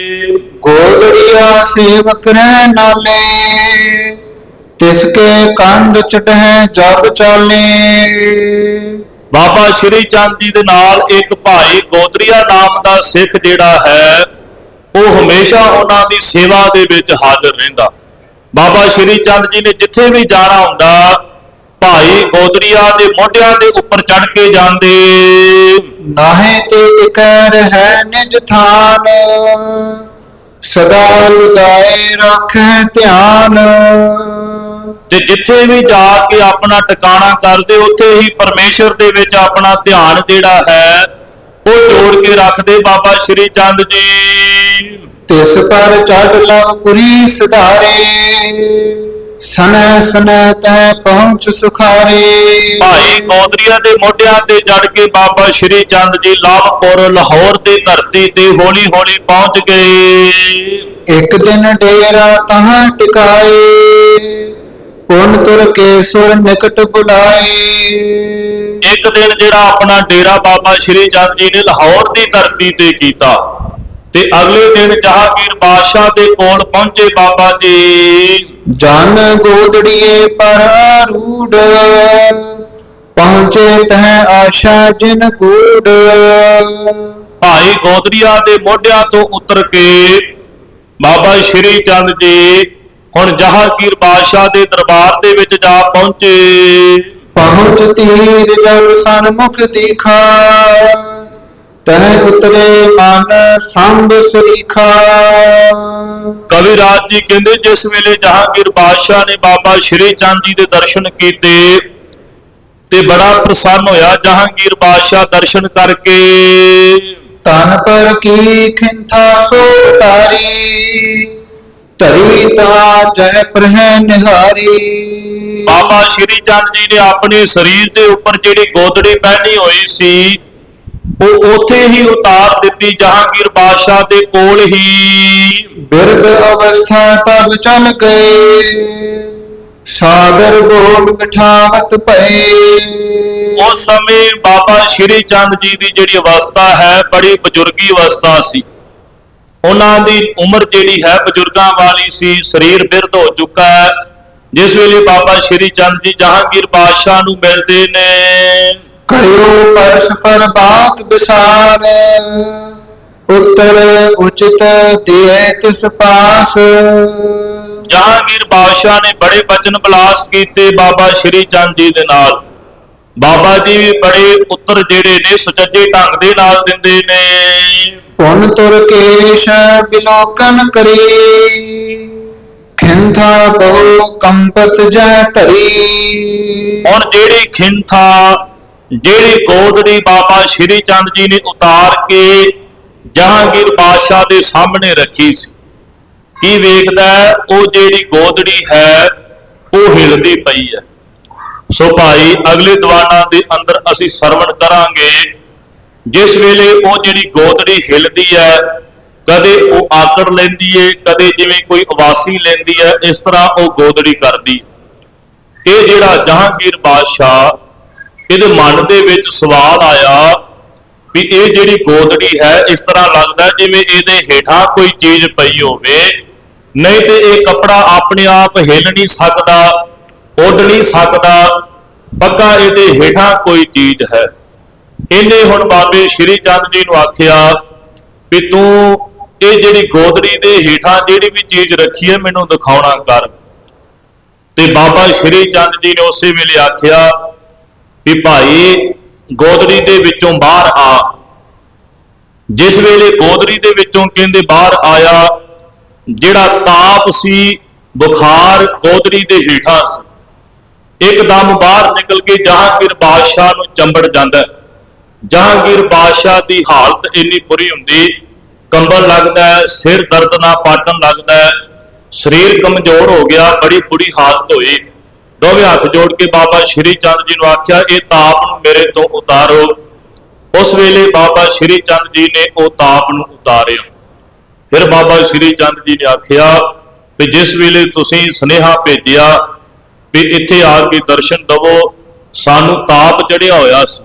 ਗੋਦੜੀਆ ਸੇਵਕ ਰਹਿ ਨਾਲੇ, ਤਿਸਕੇ ਕੰਧ ਚਟਹਿ ਜਬ ਚਾਲੇ। ਬਾਬਾ ਸ਼੍ਰੀ ਚੰਦ ਜੀ ਦੇ ਨਾਲ ਇੱਕ ਭਾਈ ਗੋਦਰੀਆ ਨਾਮ ਦਾ ਸਿੱਖ ਜਿਹੜਾ ਹੈ ਉਹ ਹਮੇਸ਼ਾ ਉਹਨਾਂ ਦੀ ਸੇਵਾ ਦੇ ਵਿੱਚ ਹਾਜ਼ਰ ਰਹਿੰਦਾ। ਬਾਬਾ ਸ਼੍ਰੀ ਚੰਦ ਜੀ ਨੇ ਜਿੱਥੇ ਵੀ ਜਾਣਾ ਹੁੰਦਾ ਭਾਈ ਗੋਦਰੀਆ ਦੇ ਮੋਢਿਆਂ ਦੇ ਉੱਪਰ ਚੜ ਕੇ ਜਾਂਦੇ। ਨਾਹੇ ਤੇ ਟਿਕੈ ਰਹਿ ਨਿਜ ਥਾਨ, ਸਦਾ ਲਗਾਏ ਰੱਖੈ ਧਿਆਨ। ਤੇ ਜਿੱਥੇ ਵੀ ਜਾ ਕੇ ਆਪਣਾ ਟਿਕਾਣਾ ਕਰਦੇ ਉੱਥੇ ਹੀ ਪਰਮੇਸ਼ਰ ਦੇ ਵਿੱਚ ਆਪਣਾ ਧਿਆਨ ਜਿਹੜਾ ਹੈ ਉਹ ਜੋੜ ਕੇ ਰੱਖਦੇ ਬਾਬਾ ਸ਼੍ਰੀ ਚੰਦ ਜੀ। ਤਿਸ ਪਰ ਚੜ ਲਵ ਪੁਰੀ ਸਿਧਾਰੇ, ਸਨੈ ਸਨੈ ਤੈ ਪਹੁੰਚ ਸੁਖਾਰੇ। ਭਾਈ ਗੋਦਰੀਆ ਦੇ ਮੋਢਿਆਂ ਤੇ ਚੜ ਕੇ ਬਾਬਾ ਸ਼੍ਰੀ ਚੰਦ ਜੀ ਲਾਭਪੁਰ ਲਾਹੌਰ ਦੀ ਧਰਤੀ ਤੇ ਹੌਲੀ ਹੌਲੀ ਪਹੁੰਚ ਗਏ। ਇੱਕ ਦਿਨ ਡੇਰਾ ਤਹਾਂ ਟਿਕਾਏ, ਪੁਨ ਤੁਰ ਕੇ ਸੁਰ ਨਿਕਟ ਬੁਲਾਏ। ਇੱਕ ਦਿਨ ਜਿਹੜਾ ਆਪਣਾ ਡੇਰਾ ਬਾਬਾ ਸ਼੍ਰੀ ਚੰਦ ਜੀ ਨੇ ਲਾਹੌਰ ਦੀ ਧਰਤੀ ਤੇ ਕੀਤਾ ਤੇ ਅਗਲੇ ਦਿਨ ਜਹਾਂਗੀਰ ਬਾਦਸ਼ਾਹ ਦੇ ਕੋਲ ਪਹੁੰਚੇ ਬਾਬਾ ਜੀ। ਜਨ ਗੋਦੜੀਏ ਪਰ ਆਰੂੜ, ਪਹੁੰਚੇ ਤਹਿ ਆਸ਼ਾ ਜਿਨ ਕੂੜ। ਭਾਈ ਗੋਦਰੀਆ ਦੇ ਮੋਢਿਆਂ ਤੋਂ ਉਤਰ ਕੇ ਬਾਬਾ ਸ਼੍ਰੀ ਚੰਦ ਜੀ ਹੁਣ ਜਹਾਂਗੀਰ ਬਾਦਸ਼ਾਹ ਦੇ ਦਰਬਾਰ ਦੇ ਵਿੱਚ ਜਾ ਪਹੁੰਚੇ। ਪਹੁੰਚ ਤੀਰ ਜਬ ਸਨਮੁਖ ਦਿਖਾ, ਤਹ ਉਤਰੇ ਮਨ ਸੰਭ ਸੁਰੀਖਾ। ਕਵਿਰਾਜ ਜੀ ਕਹਿੰਦੇ ਜਿਸ ਵੇਲੇ ਜਹਾਂਗੀਰ ਬਾਦਸ਼ਾਹ ਨੇ ਬਾਬਾ ਸ਼੍ਰੀ ਚੰਦ ਜੀ ਦੇ ਦਰਸ਼ਨ ਕੀਤੇ ਤੇ ਬੜਾ ਪ੍ਰਸੰਨ ਹੋਇਆ ਜਹਾਂਗੀਰ ਬਾਦਸ਼ਾਹ ਦਰਸ਼ਨ ਕਰਕੇ। ਤਨ ਪਰ ਕੀ ਖਿੰਥਾ ਸੋ ਉਤਾਰੀ, ਧਰੀ ਤਾ ਜੈ ਪ੍ਰਹਿ ਨਿਹਾਰੀ। ਬਾਬਾ ਸ਼੍ਰੀ ਚੰਦ ਜੀ ਨੇ ਆਪਣੇ ਸਰੀਰ ਦੇ ਉੱਪਰ ਜਿਹੜੀ ਗੋਦੜੀ ਪਹਿਨੀ ਹੋਈ ਸੀ ਉਹ ਉੱਥੇ ਹੀ ਉਤਾਰ ਦਿੱਤੀ ਜਹਾਂਗੀਰ ਬਾਦਸ਼ਾਹ ਦੇ ਕੋਲ ਹੀ। ਬਿਰਧ ਅਵਸਥਾ ਤਬ ਚਲ ਗਏ, ਸਾਗਰ ਬੋਲ ਬਿਠਾਵਤ ਪਏ। ਉਸ ਸਮੇਂ ਬਾਬਾ ਸ਼੍ਰੀ ਚੰਦ ਜੀ ਦੀ ਜਿਹੜੀ ਅਵਸਥਾ ਹੈ ਬੜੀ ਬਜ਼ੁਰਗੀ ਅਵਸਥਾ ਸੀ। ਉਹਨਾਂ ਦੀ ਉਮਰ ਜਿਹੜੀ ਹੈ ਬਜ਼ੁਰਗਾਂ ਵਾਲੀ ਸੀ, ਸਰੀਰ ਬਿਰਧ ਹੋ ਚੁੱਕਾ ਹੈ। ਜਿਸ ਵੇਲੇ ਬਾਬਾ ਸ਼੍ਰੀ ਚੰਦ ਜੀ ਜਹਾਂਗੀਰ ਬਾਦਸ਼ਾਹ ਨੂੰ ਮਿਲਦੇ ਨੇ, ਕਰਿਓ ਪਰਸਪਰ ਬਾਤ ਵਿਸਾਰ, ਉੱਤਰ ਉਚਿਤ ਦਿਏ ਤਿਸ ਪਾਸ। ਜਹਾਂਗੀਰ ਬਾਦਸ਼ਾਹ ਨੇ ਬੜੇ ਬਚਨ ਬਿਲਾਸ ਕੀਤੇ ਬਾਬਾ ਸ਼੍ਰੀ ਚੰਦ ਜੀ ਦੇ ਨਾਲ। ਬਾਬਾ ਜੀ ਵੀ ਬੜੇ ਉੱਤਰ ਜਿਹੜੇ ਨੇ ਸੁਚੱਜੇ ਢੰਗ ਦੇ ਨਾਲ ਦਿੰਦੇ ਨੇ। ਪੁਨ ਤੁਰ ਕੇਸ਼ ਬਿਲੋਕਨ ਕਰੀ, ਖਿੰਥਾ ਬਹੁ ਕੰਪਤ ਜੈ ਧਰੀ। ਹੁਣ ਜਿਹੜੀ ਖਿੰਥਾ ਜਿਹੜੀ ਗੋਦੜੀ ਬਾਬਾ ਸ਼੍ਰੀ ਚੰਦ ਜੀ ਨੇ ਉਤਾਰ ਕੇ ਜਹਾਂਗੀਰ ਬਾਦਸ਼ਾਹ ਦੇ ਸਾਹਮਣੇ ਰੱਖੀ ਸੀ, ਕੀ ਵੇਖਦਾ ਉਹ ਜਿਹੜੀ ਗੋਦੜੀ ਹੈ ਉਹ ਹਿਲਦੀ ਪਈ ਹੈ। ਸੋ ਭਾਈ ਅਗਲੇ ਦੀਵਾਨਾਂ ਦੇ ਅੰਦਰ ਅਸੀਂ ਸਰਵਣ ਕਰਾਂਗੇ ਜਿਸ ਵੇਲੇ ਉਹ ਜਿਹੜੀ ਗੋਦੜੀ ਹਿਲਦੀ ਹੈ, ਕਦੇ ਉਹ ਆਕੜ ਲੈਂਦੀ ਏ, ਕਦੇ ਜਿਵੇਂ ਕੋਈ ਉਵਾਸੀ ਲੈਂਦੀ ਹੈ, ਇਸ ਤਰ੍ਹਾਂ ਉਹ ਗੋਦੜੀ ਕਰਦੀ। ਇਹ ਜਿਹੜਾ ਜਹਾਂਗੀਰ ਬਾਦਸ਼ਾਹ ਇਹਦੇ ਮਨ ਦੇ ਵਿੱਚ ਸਵਾਲ ਆਇਆ ਵੀ ਇਹ ਜਿਹੜੀ ਗੋਦੜੀ ਹੈ ਇਸ ਤਰ੍ਹਾਂ ਲੱਗਦਾ ਜਿਵੇਂ ਇਹਦੇ ਹੇਠਾਂ ਕੋਈ ਚੀਜ਼ ਪਈ ਹੋਵੇ, ਨਹੀਂ ਤੇ ਇਹ ਕੱਪੜਾ ਆਪਣੇ ਆਪ ਹਿੱਲ ਨਹੀਂ ਸਕਦਾ, ਉੱਡ ਨਹੀਂ ਸਕਦਾ, ਪੱਕਾ ਇਹਦੇ ਹੇਠਾਂ ਕੋਈ ਚੀਜ਼ ਹੈ। ਇਹਨੇ ਹੁਣ ਬਾਬੇ ਸ਼੍ਰੀ ਚੰਦ ਜੀ ਨੂੰ ਆਖਿਆ ਵੀ ਤੂੰ ਇਹ ਜਿਹੜੀ ਗੋਦੜੀ ਦੇ ਹੇਠਾਂ ਜਿਹੜੀ ਵੀ ਚੀਜ਼ ਰੱਖੀ ਹੈ ਮੈਨੂੰ ਦਿਖਾਉਣਾ ਕਰ। ਤੇ ਬਾਬਾ ਸ਼੍ਰੀ ਚੰਦ ਜੀ ਨੇ ਉਸੇ ਵੇਲੇ ਆਖਿਆ ਵੀ ਭਾਈ ਗੋਦੜੀ ਦੇ ਵਿੱਚੋਂ ਬਾਹਰ ਆ। ਜਿਸ ਵੇਲੇ ਗੋਦੜੀ ਦੇ ਵਿੱਚੋਂ ਕਹਿੰਦੇ ਬਾਹਰ ਆਇਆ, ਜਿਹੜਾ ਤਾਪ ਸੀ, ਬੁਖਾਰ ਗੋਦੜੀ ਦੇ ਹੇਠਾਂ ਸੀ, ਇੱਕਦਮ ਬਾਹਰ ਨਿਕਲ ਕੇ ਜਹਾਂਗੀਰ ਬਾਦਸ਼ਾਹ ਨੂੰ ਚੰਬੜ ਜਾਂਦਾ। ਜਹਾਂਗੀਰ ਬਾਦਸ਼ਾਹ ਦੀ ਹਾਲਤ ਇੰਨੀ ਬੁਰੀ ਹੁੰਦੀ, ਕੰਬਲ ਲੱਗਦਾ ਹੈ, ਸਿਰ ਦਰਦ ਨਾਲ ਪਾਟਣ ਲੱਗਦਾ ਹੈ, ਸਰੀਰ ਕਮਜ਼ੋਰ ਹੋ ਗਿਆ, ਬੜੀ ਬੁਰੀ ਹਾਲਤ ਹੋਈ। ਦੋਵੇਂ ਹੱਥ ਜੋੜ ਕੇ ਬਾਬਾ ਸ਼੍ਰੀ ਚੰਦ ਜੀ ਨੂੰ ਆਖਿਆ ਇਹ ਤਾਪ ਨੂੰ ਮੇਰੇ ਤੋਂ ਉਤਾਰੋ। ਉਸ ਵੇਲੇ ਬਾਬਾ ਸ਼੍ਰੀ ਚੰਦ ਜੀ ਨੇ ਉਹ ਤਾਪ ਨੂੰ ਉਤਾਰਿਆ। ਫਿਰ ਬਾਬਾ ਸ਼੍ਰੀ ਚੰਦ ਜੀ ਨੇ ਆਖਿਆ ਵੀ ਜਿਸ ਵੇਲੇ ਤੁਸੀਂ ਸੁਨੇਹਾ ਭੇਜਿਆ ਵੀ ਇੱਥੇ ਆ ਕੇ ਦਰਸ਼ਨ ਦਵੋ, ਸਾਨੂੰ ਤਾਪ ਚੜਿਆ ਹੋਇਆ ਸੀ,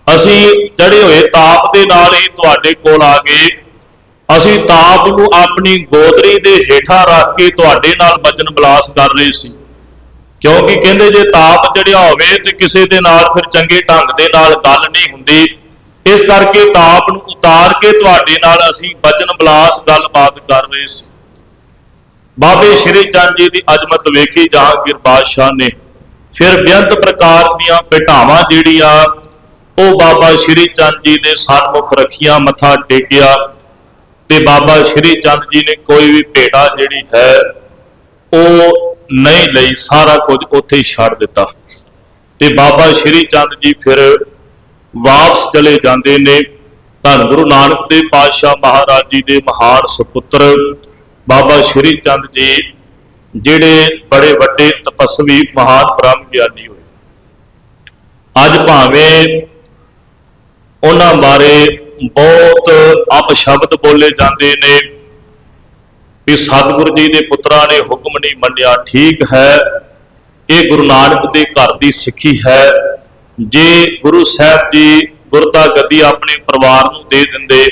ਅਸੀਂ ਚੜੇ ਹੋਏ ਤਾਪ ਦੇ ਨਾਲ ਹੀ ਤੁਹਾਡੇ ਕੋਲ ਆ ਗਏ। ਅਸੀਂ ਤਾਪ ਨੂੰ ਆਪਣੀ ਗੋਦਰੀ ਦੇ ਹੇਠਾਂ ਰੱਖ ਕੇ ਤੁਹਾਡੇ ਨਾਲ ਬਚਨ ਬਲਾਸ ਕਰ ਰਹੇ ਸੀ, ਕਿਉਂਕਿ ਕਹਿੰਦੇ ਜੇ ਤਾਪ ਚੜਿਆ ਹੋਵੇ ਤੇ ਕਿਸੇ ਦੇ ਨਾਲ ਫਿਰ ਚੰਗੇ ਢੰਗ ਦੇ ਨਾਲ ਗੱਲ ਨਹੀਂ ਹੁੰਦੀ। ਇਸ ਕਰਕੇ ਤਾਪ ਨੂੰ ਉਤਾਰ ਕੇ ਤੁਹਾਡੇ ਨਾਲ ਅਸੀਂ ਬਚਨ ਬਲਾਸ ਗੱਲਬਾਤ ਕਰ ਰਹੇ ਸੀ। ਬਾਬੇ ਸ਼੍ਰੀ ਚੰਦ ਜੀ ਦੀ ਅਜ਼ਮਤ ਵੇਖੀ ਜਹਾਂਗੀਰ ਬਾਦਸ਼ਾਹ ਨੇ ਫਿਰ ਬੇਅੰਤ ਪ੍ਰਕਾਰ ਦੀਆਂ ਭੇਟਾਵਾਂ ਜਿਹੜੀਆਂ ਉਹ ਬਾਬਾ ਸ਼੍ਰੀ ਚੰਦ ਜੀ ਦੇ ਸਨਮੁਖ ਰੱਖੀਆਂ, ਮੱਥਾ ਟੇਕਿਆ ਤੇ ਬਾਬਾ ਸ਼੍ਰੀ ਚੰਦ ਜੀ ਨੇ ਕੋਈ ਵੀ ਭੇਟਾ ਜਿਹੜੀ ਹੈ ਉਹ ਨਹੀਂ ਲਈ, ਸਾਰਾ ਕੁਝ ਉੱਥੇ ਹੀ ਛੱਡ ਦਿੱਤਾ ਤੇ ਬਾਬਾ ਸ਼੍ਰੀ ਚੰਦ ਜੀ ਫਿਰ ਵਾਪਸ ਚਲੇ ਜਾਂਦੇ ਨੇ। ਧੰਨ ਗੁਰੂ ਨਾਨਕ ਦੇਵ ਪਾਤਸ਼ਾਹ ਮਹਾਰਾਜ ਜੀ ਦੇ ਮਹਾਨ ਸੁਪੁੱਤਰ ਬਾਬਾ ਸ਼੍ਰੀ ਚੰਦ ਜੀ ਜਿਹੜੇ ਬੜੇ ਵੱਡੇ ਤਪਸਵੀ ਮਹਾਨ ਬ੍ਰਹਮ ਗਿਆਨੀ ਹੋਏ। ਅੱਜ ਭਾਵੇਂ ਉਹਨਾਂ ਬਾਰੇ ਬਹੁਤ ਅਪਸ਼ਬਦ ਬੋਲੇ ਜਾਂਦੇ ਨੇ ਵੀ ਸਤਿਗੁਰੂ ਜੀ ਦੇ ਪੁੱਤਰਾਂ ਨੇ ਹੁਕਮ ਨਹੀਂ ਮੰਨਿਆ, ਠੀਕ ਹੈ, ਇਹ ਗੁਰੂ ਨਾਨਕ ਦੇ ਘਰ ਦੀ ਸਿੱਖੀ ਹੈ। ਜੇ ਗੁਰੂ ਸਾਹਿਬ ਜੀ ਗੁਰਤਾ ਗੱਦੀ ਆਪਣੇ ਪਰਿਵਾਰ ਨੂੰ ਦੇ ਦਿੰਦੇ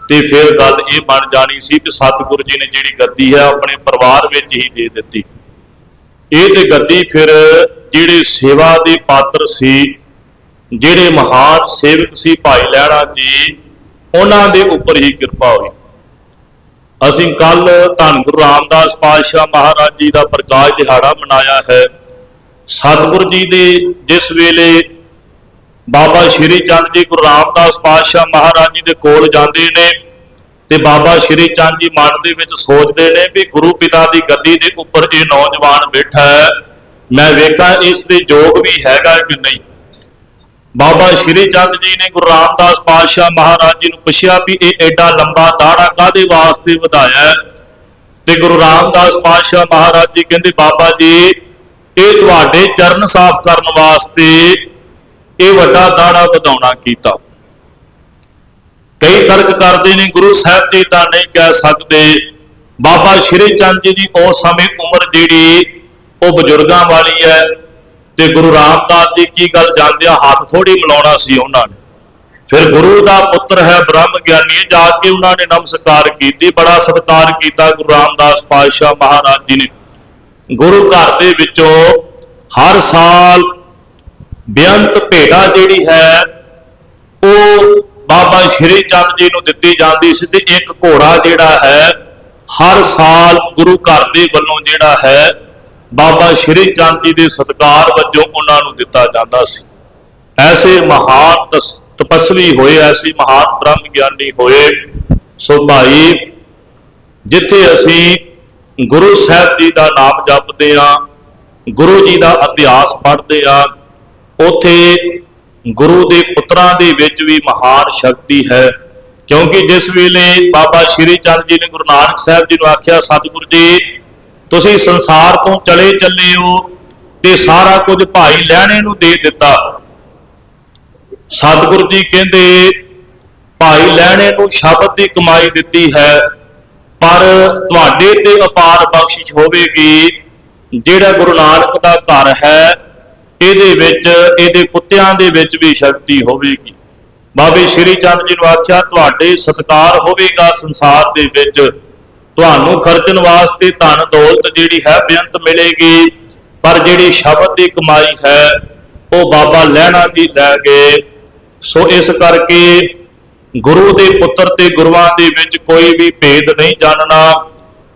ਤੇ ਫਿਰ ਗੱਲ ਇਹ ਬਣ ਜਾਣੀ ਸੀ ਕਿ ਸਤਿਗੁਰੂ ਜੀ ਨੇ ਜਿਹੜੀ ਗੱਦੀ ਹੈ ਆਪਣੇ ਪਰਿਵਾਰ ਵਿੱਚ ਹੀ ਦੇ ਦਿੱਤੀ। ਇਹ ਤੇ ਗੱਦੀ ਫਿਰ ਜਿਹੜੇ ਸੇਵਾ ਦੇ ਪਾਤਰ ਸੀ, ਜਿਹੜੇ ਮਹਾਨ ਸੇਵਕ ਸੀ ਭਾਈ ਲਹਿਣਾ ਜੀ, ਉਹਨਾਂ ਦੇ ਉੱਪਰ ਹੀ ਕਿਰਪਾ ਹੋਈ। ਅਸੀਂ ਕੱਲ ਧੰਨ ਗੁਰੂ ਰਾਮਦਾਸ ਪਾਤਸ਼ਾਹ ਮਹਾਰਾਜ ਜੀ ਦਾ ਪ੍ਰਕਾਸ਼ ਦਿਹਾੜਾ ਮਨਾਇਆ ਹੈ। ਸਤਿਗੁਰੂ ਜੀ ਦੇ ਜਿਸ ਵੇਲੇ ਬਾਬਾ ਸ਼੍ਰੀ ਚੰਦ ਜੀ ਗੁਰੂ ਰਾਮਦਾਸ ਪਾਤਸ਼ਾਹ ਮਹਾਰਾਜ ਜੀ ਦੇ ਕੋਲ ਜਾਂਦੇ ਨੇ ਤੇ ਬਾਬਾ ਸ਼੍ਰੀ ਚੰਦ ਜੀ ਮਨ ਦੇ ਵਿੱਚ ਸੋਚਦੇ ਨੇ ਵੀ ਗੁਰੂ ਪਿਤਾ ਦੀ ਗੱਦੀ ਦੇ ਉੱਪਰ ਇਹ ਨੌਜਵਾਨ ਬੈਠਾ ਹੈ, ਮੈਂ ਵੇਖਾਂ ਇਸ ਦੇ ਯੋਗ ਵੀ ਹੈਗਾ ਕਿ ਨਹੀਂ। ਬਾਬਾ ਸ਼੍ਰੀ ਚੰਦ ਜੀ ਨੇ ਗੁਰੂ ਰਾਮਦਾਸ ਪਾਤਸ਼ਾਹ ਮਹਾਰਾਜ ਜੀ ਨੂੰ ਪੁੱਛਿਆ ਵੀ ਇਹ ਐਡਾ ਲੰਬਾ ਦਾੜਾ ਕਾਹਦੇ ਵਾਸਤੇ ਵਧਾਇਆ ਤੇ ਗੁਰੂ ਰਾਮਦਾਸ ਪਾਤਸ਼ਾਹ ਮਹਾਰਾਜ ਜੀ ਕਹਿੰਦੇ ਬਾਬਾ ਜੀ ਇਹ ਤੁਹਾਡੇ ਚਰਨ ਸਾਫ਼ ਕਰਨ ਵਾਸਤੇ ਇਹ ਵੱਡਾ ਦਾੜਾ ਵਧਾਉਣਾ ਕੀਤਾ। ਕਈ ਤਰਕ ਕਰਦੇ ਨੇ ਗੁਰੂ ਸਾਹਿਬ ਜੀ ਤਾਂ ਨਹੀਂ ਕਹਿ ਸਕਦੇ। ਬਾਬਾ ਸ਼੍ਰੀ ਚੰਦ ਜੀ ਦੀ ਉਸ ਸਮੇਂ ਉਮਰ ਜਿਹੜੀ ਉਹ ਬਜ਼ੁਰਗਾਂ ਵਾਲੀ ਹੈ ਤੇ ਗੁਰੂ ਰਾਮਦਾਸ ਜੀ ਕੀ ਗੱਲ ਜਾਂਦਿਆਂ ਹੱਥ ਥੋੜੀ ਮਿਲਾਉਣਾ ਸੀ ਉਹਨਾਂ ਨੇ। ਫਿਰ ਗੁਰੂ ਦਾ ਪੁੱਤਰ ਹੈ ਬ੍ਰਹਮ ਗਿਆਨੀ, ਜਾ ਕੇ ਉਹਨਾਂ ਨੇ ਨਮਸਕਾਰ ਕੀਤੀ, ਬੜਾ ਸਤਿਕਾਰ ਕੀਤਾ ਗੁਰੂ ਰਾਮਦਾਸ ਪਾਤਸ਼ਾਹ ਮਹਾਰਾਜ ਜੀ ਨੇ। ਗੁਰੂ ਘਰ ਦੇ ਵਿੱਚੋਂ ਹਰ ਸਾਲ ਬੇਅੰਤ ਭੇਟਾ ਜਿਹੜੀ ਹੈ ਉਹ ਬਾਬਾ ਸ਼੍ਰੀ ਚੰਦ ਜੀ ਨੂੰ ਦਿੱਤੀ ਜਾਂਦੀ ਸੀ ਤੇ ਇੱਕ ਘੋੜਾ ਜਿਹੜਾ ਹੈ ਹਰ ਸਾਲ ਗੁਰੂ ਘਰ ਦੇ ਵੱਲੋਂ ਜਿਹੜਾ ਹੈ ਬਾਬਾ ਸ਼੍ਰੀ ਚੰਦ ਜੀ ਦੇ ਸਤਿਕਾਰ ਵਜੋਂ ਉਹਨਾਂ ਨੂੰ ਦਿੱਤਾ ਜਾਂਦਾ ਸੀ। ਐਸੇ ਮਹਾਨ ਤਪਸਵੀ ਹੋਏ, ਐਸੇ ਮਹਾਨ ਬ੍ਰਹਮ ਗਿਆਨੀ ਹੋਏ। ਸੋ ਭਾਈ ਜਿੱਥੇ ਅਸੀਂ ਗੁਰੂ ਸਾਹਿਬ ਜੀ ਦਾ ਨਾਮ ਜਪਦੇ ਹਾਂ, ਗੁਰੂ ਜੀ ਦਾ ਇਤਿਹਾਸ ਪੜ੍ਹਦੇ ਹਾਂ, ਉੱਥੇ ਗੁਰੂ ਦੇ ਪੁੱਤਰਾਂ ਦੇ ਵਿੱਚ ਵੀ ਮਹਾਨ ਸ਼ਕਤੀ ਹੈ। ਕਿਉਂਕਿ ਜਿਸ ਵੇਲੇ ਬਾਬਾ ਸ਼੍ਰੀ ਚੰਦ ਜੀ ਨੇ ਗੁਰੂ ਨਾਨਕ ਸਾਹਿਬ ਜੀ ਨੂੰ ਆਖਿਆ ਸਤਿਗੁਰੂ ਜੀ ਤੁਸੀਂ ਸੰਸਾਰ ਤੋਂ ਚਲੇ ਚੱਲੇ ਹੋ ਤੇ ਸਾਰਾ ਕੁਝ ਭਾਈ ਲਹਿਣੇ ਨੂੰ ਦੇ ਦਿੱਤਾ। ਸਤਿਗੁਰੂ ਜੀ ਕਹਿੰਦੇ ਭਾਈ ਲਹਿਣੇ ਨੂੰ ਸ਼ਬਦ ਦੀ ਕਮਾਈ ਦਿੱਤੀ ਹੈ, ਪਰ ਤੁਹਾਡੇ ਤੇ ਅਪਾਰ ਬਖਸ਼ਿਸ਼ ਹੋਵੇਗੀ। ਜਿਹੜਾ ਗੁਰੂ ਨਾਨਕ ਦਾ ਘਰ ਹੈ ਇਹਦੇ ਵਿੱਚ ਇਹਦੇ ਕੁੱਤਿਆਂ ਦੇ ਵਿੱਚ ਵੀ ਸ਼ਕਤੀ ਹੋਵੇਗੀ। ਬਾਬੇ ਸ਼੍ਰੀ ਚੰਦ ਜੀ ਨੂੰ ਆਖਿਆ ਤੁਹਾਡੇ ਸਤਿਕਾਰ ਹੋਵੇਗਾ ਸੰਸਾਰ ਦੇ ਵਿੱਚ, ਤੁਹਾਨੂੰ ਖਰਚਣ ਵਾਸਤੇ ਧਨ ਦੌਲਤ ਜਿਹੜੀ ਹੈ ਬੇਅੰਤ ਮਿਲੇਗੀ, ਪਰ ਜਿਹੜੀ ਸ਼ਬਦ ਦੀ ਕਮਾਈ ਹੈ ਉਹ ਬਾਬਾ ਲਹਿਣਾ ਜੀ ਲੈ ਗਏ। ਸੋ ਇਸ ਕਰਕੇ ਗੁਰੂ ਦੇ ਪੁੱਤਰ ਤੇ ਗੁਰੂਆਂ ਦੇ ਵਿੱਚ ਕੋਈ ਵੀ ਭੇਦ ਨਹੀਂ ਜਾਣਨਾ।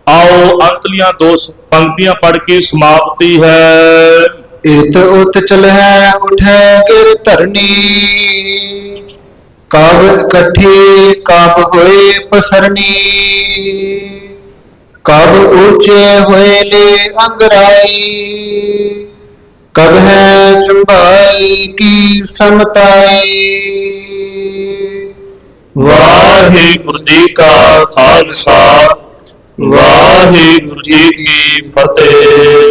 ਆਓ ਅੰਤਲੀਆਂ ਦੋ ਪੰਕਤੀਆਂ ਪੜ੍ਹ ਕੇ ਸਮਾਪਤੀ ਹੈ। ਇਤ ਉਤ ਚਲਹਿ ਉਠੈ ਗਿਰ ਧਰਨੀ, ਕਬ ਇਕੱਠੀ ਕਬ ਹੋਏ ਪਸਰਨੀ, ਕਬ ਊਚੇ ਹੋਏ ਲੈ ਅੰਗਰਾਈ, ਕਬ ਹੈ ਚੰਬਾਈ ਕੀ ਸਮਤਾਈ। ਵਾਹਿਗੁਰੂ ਜੀ ਕਾ ਖਾਲਸਾ, ਵਾਹਿਗੁਰੂ ਜੀ ਕੀ ਫਤਿਹ।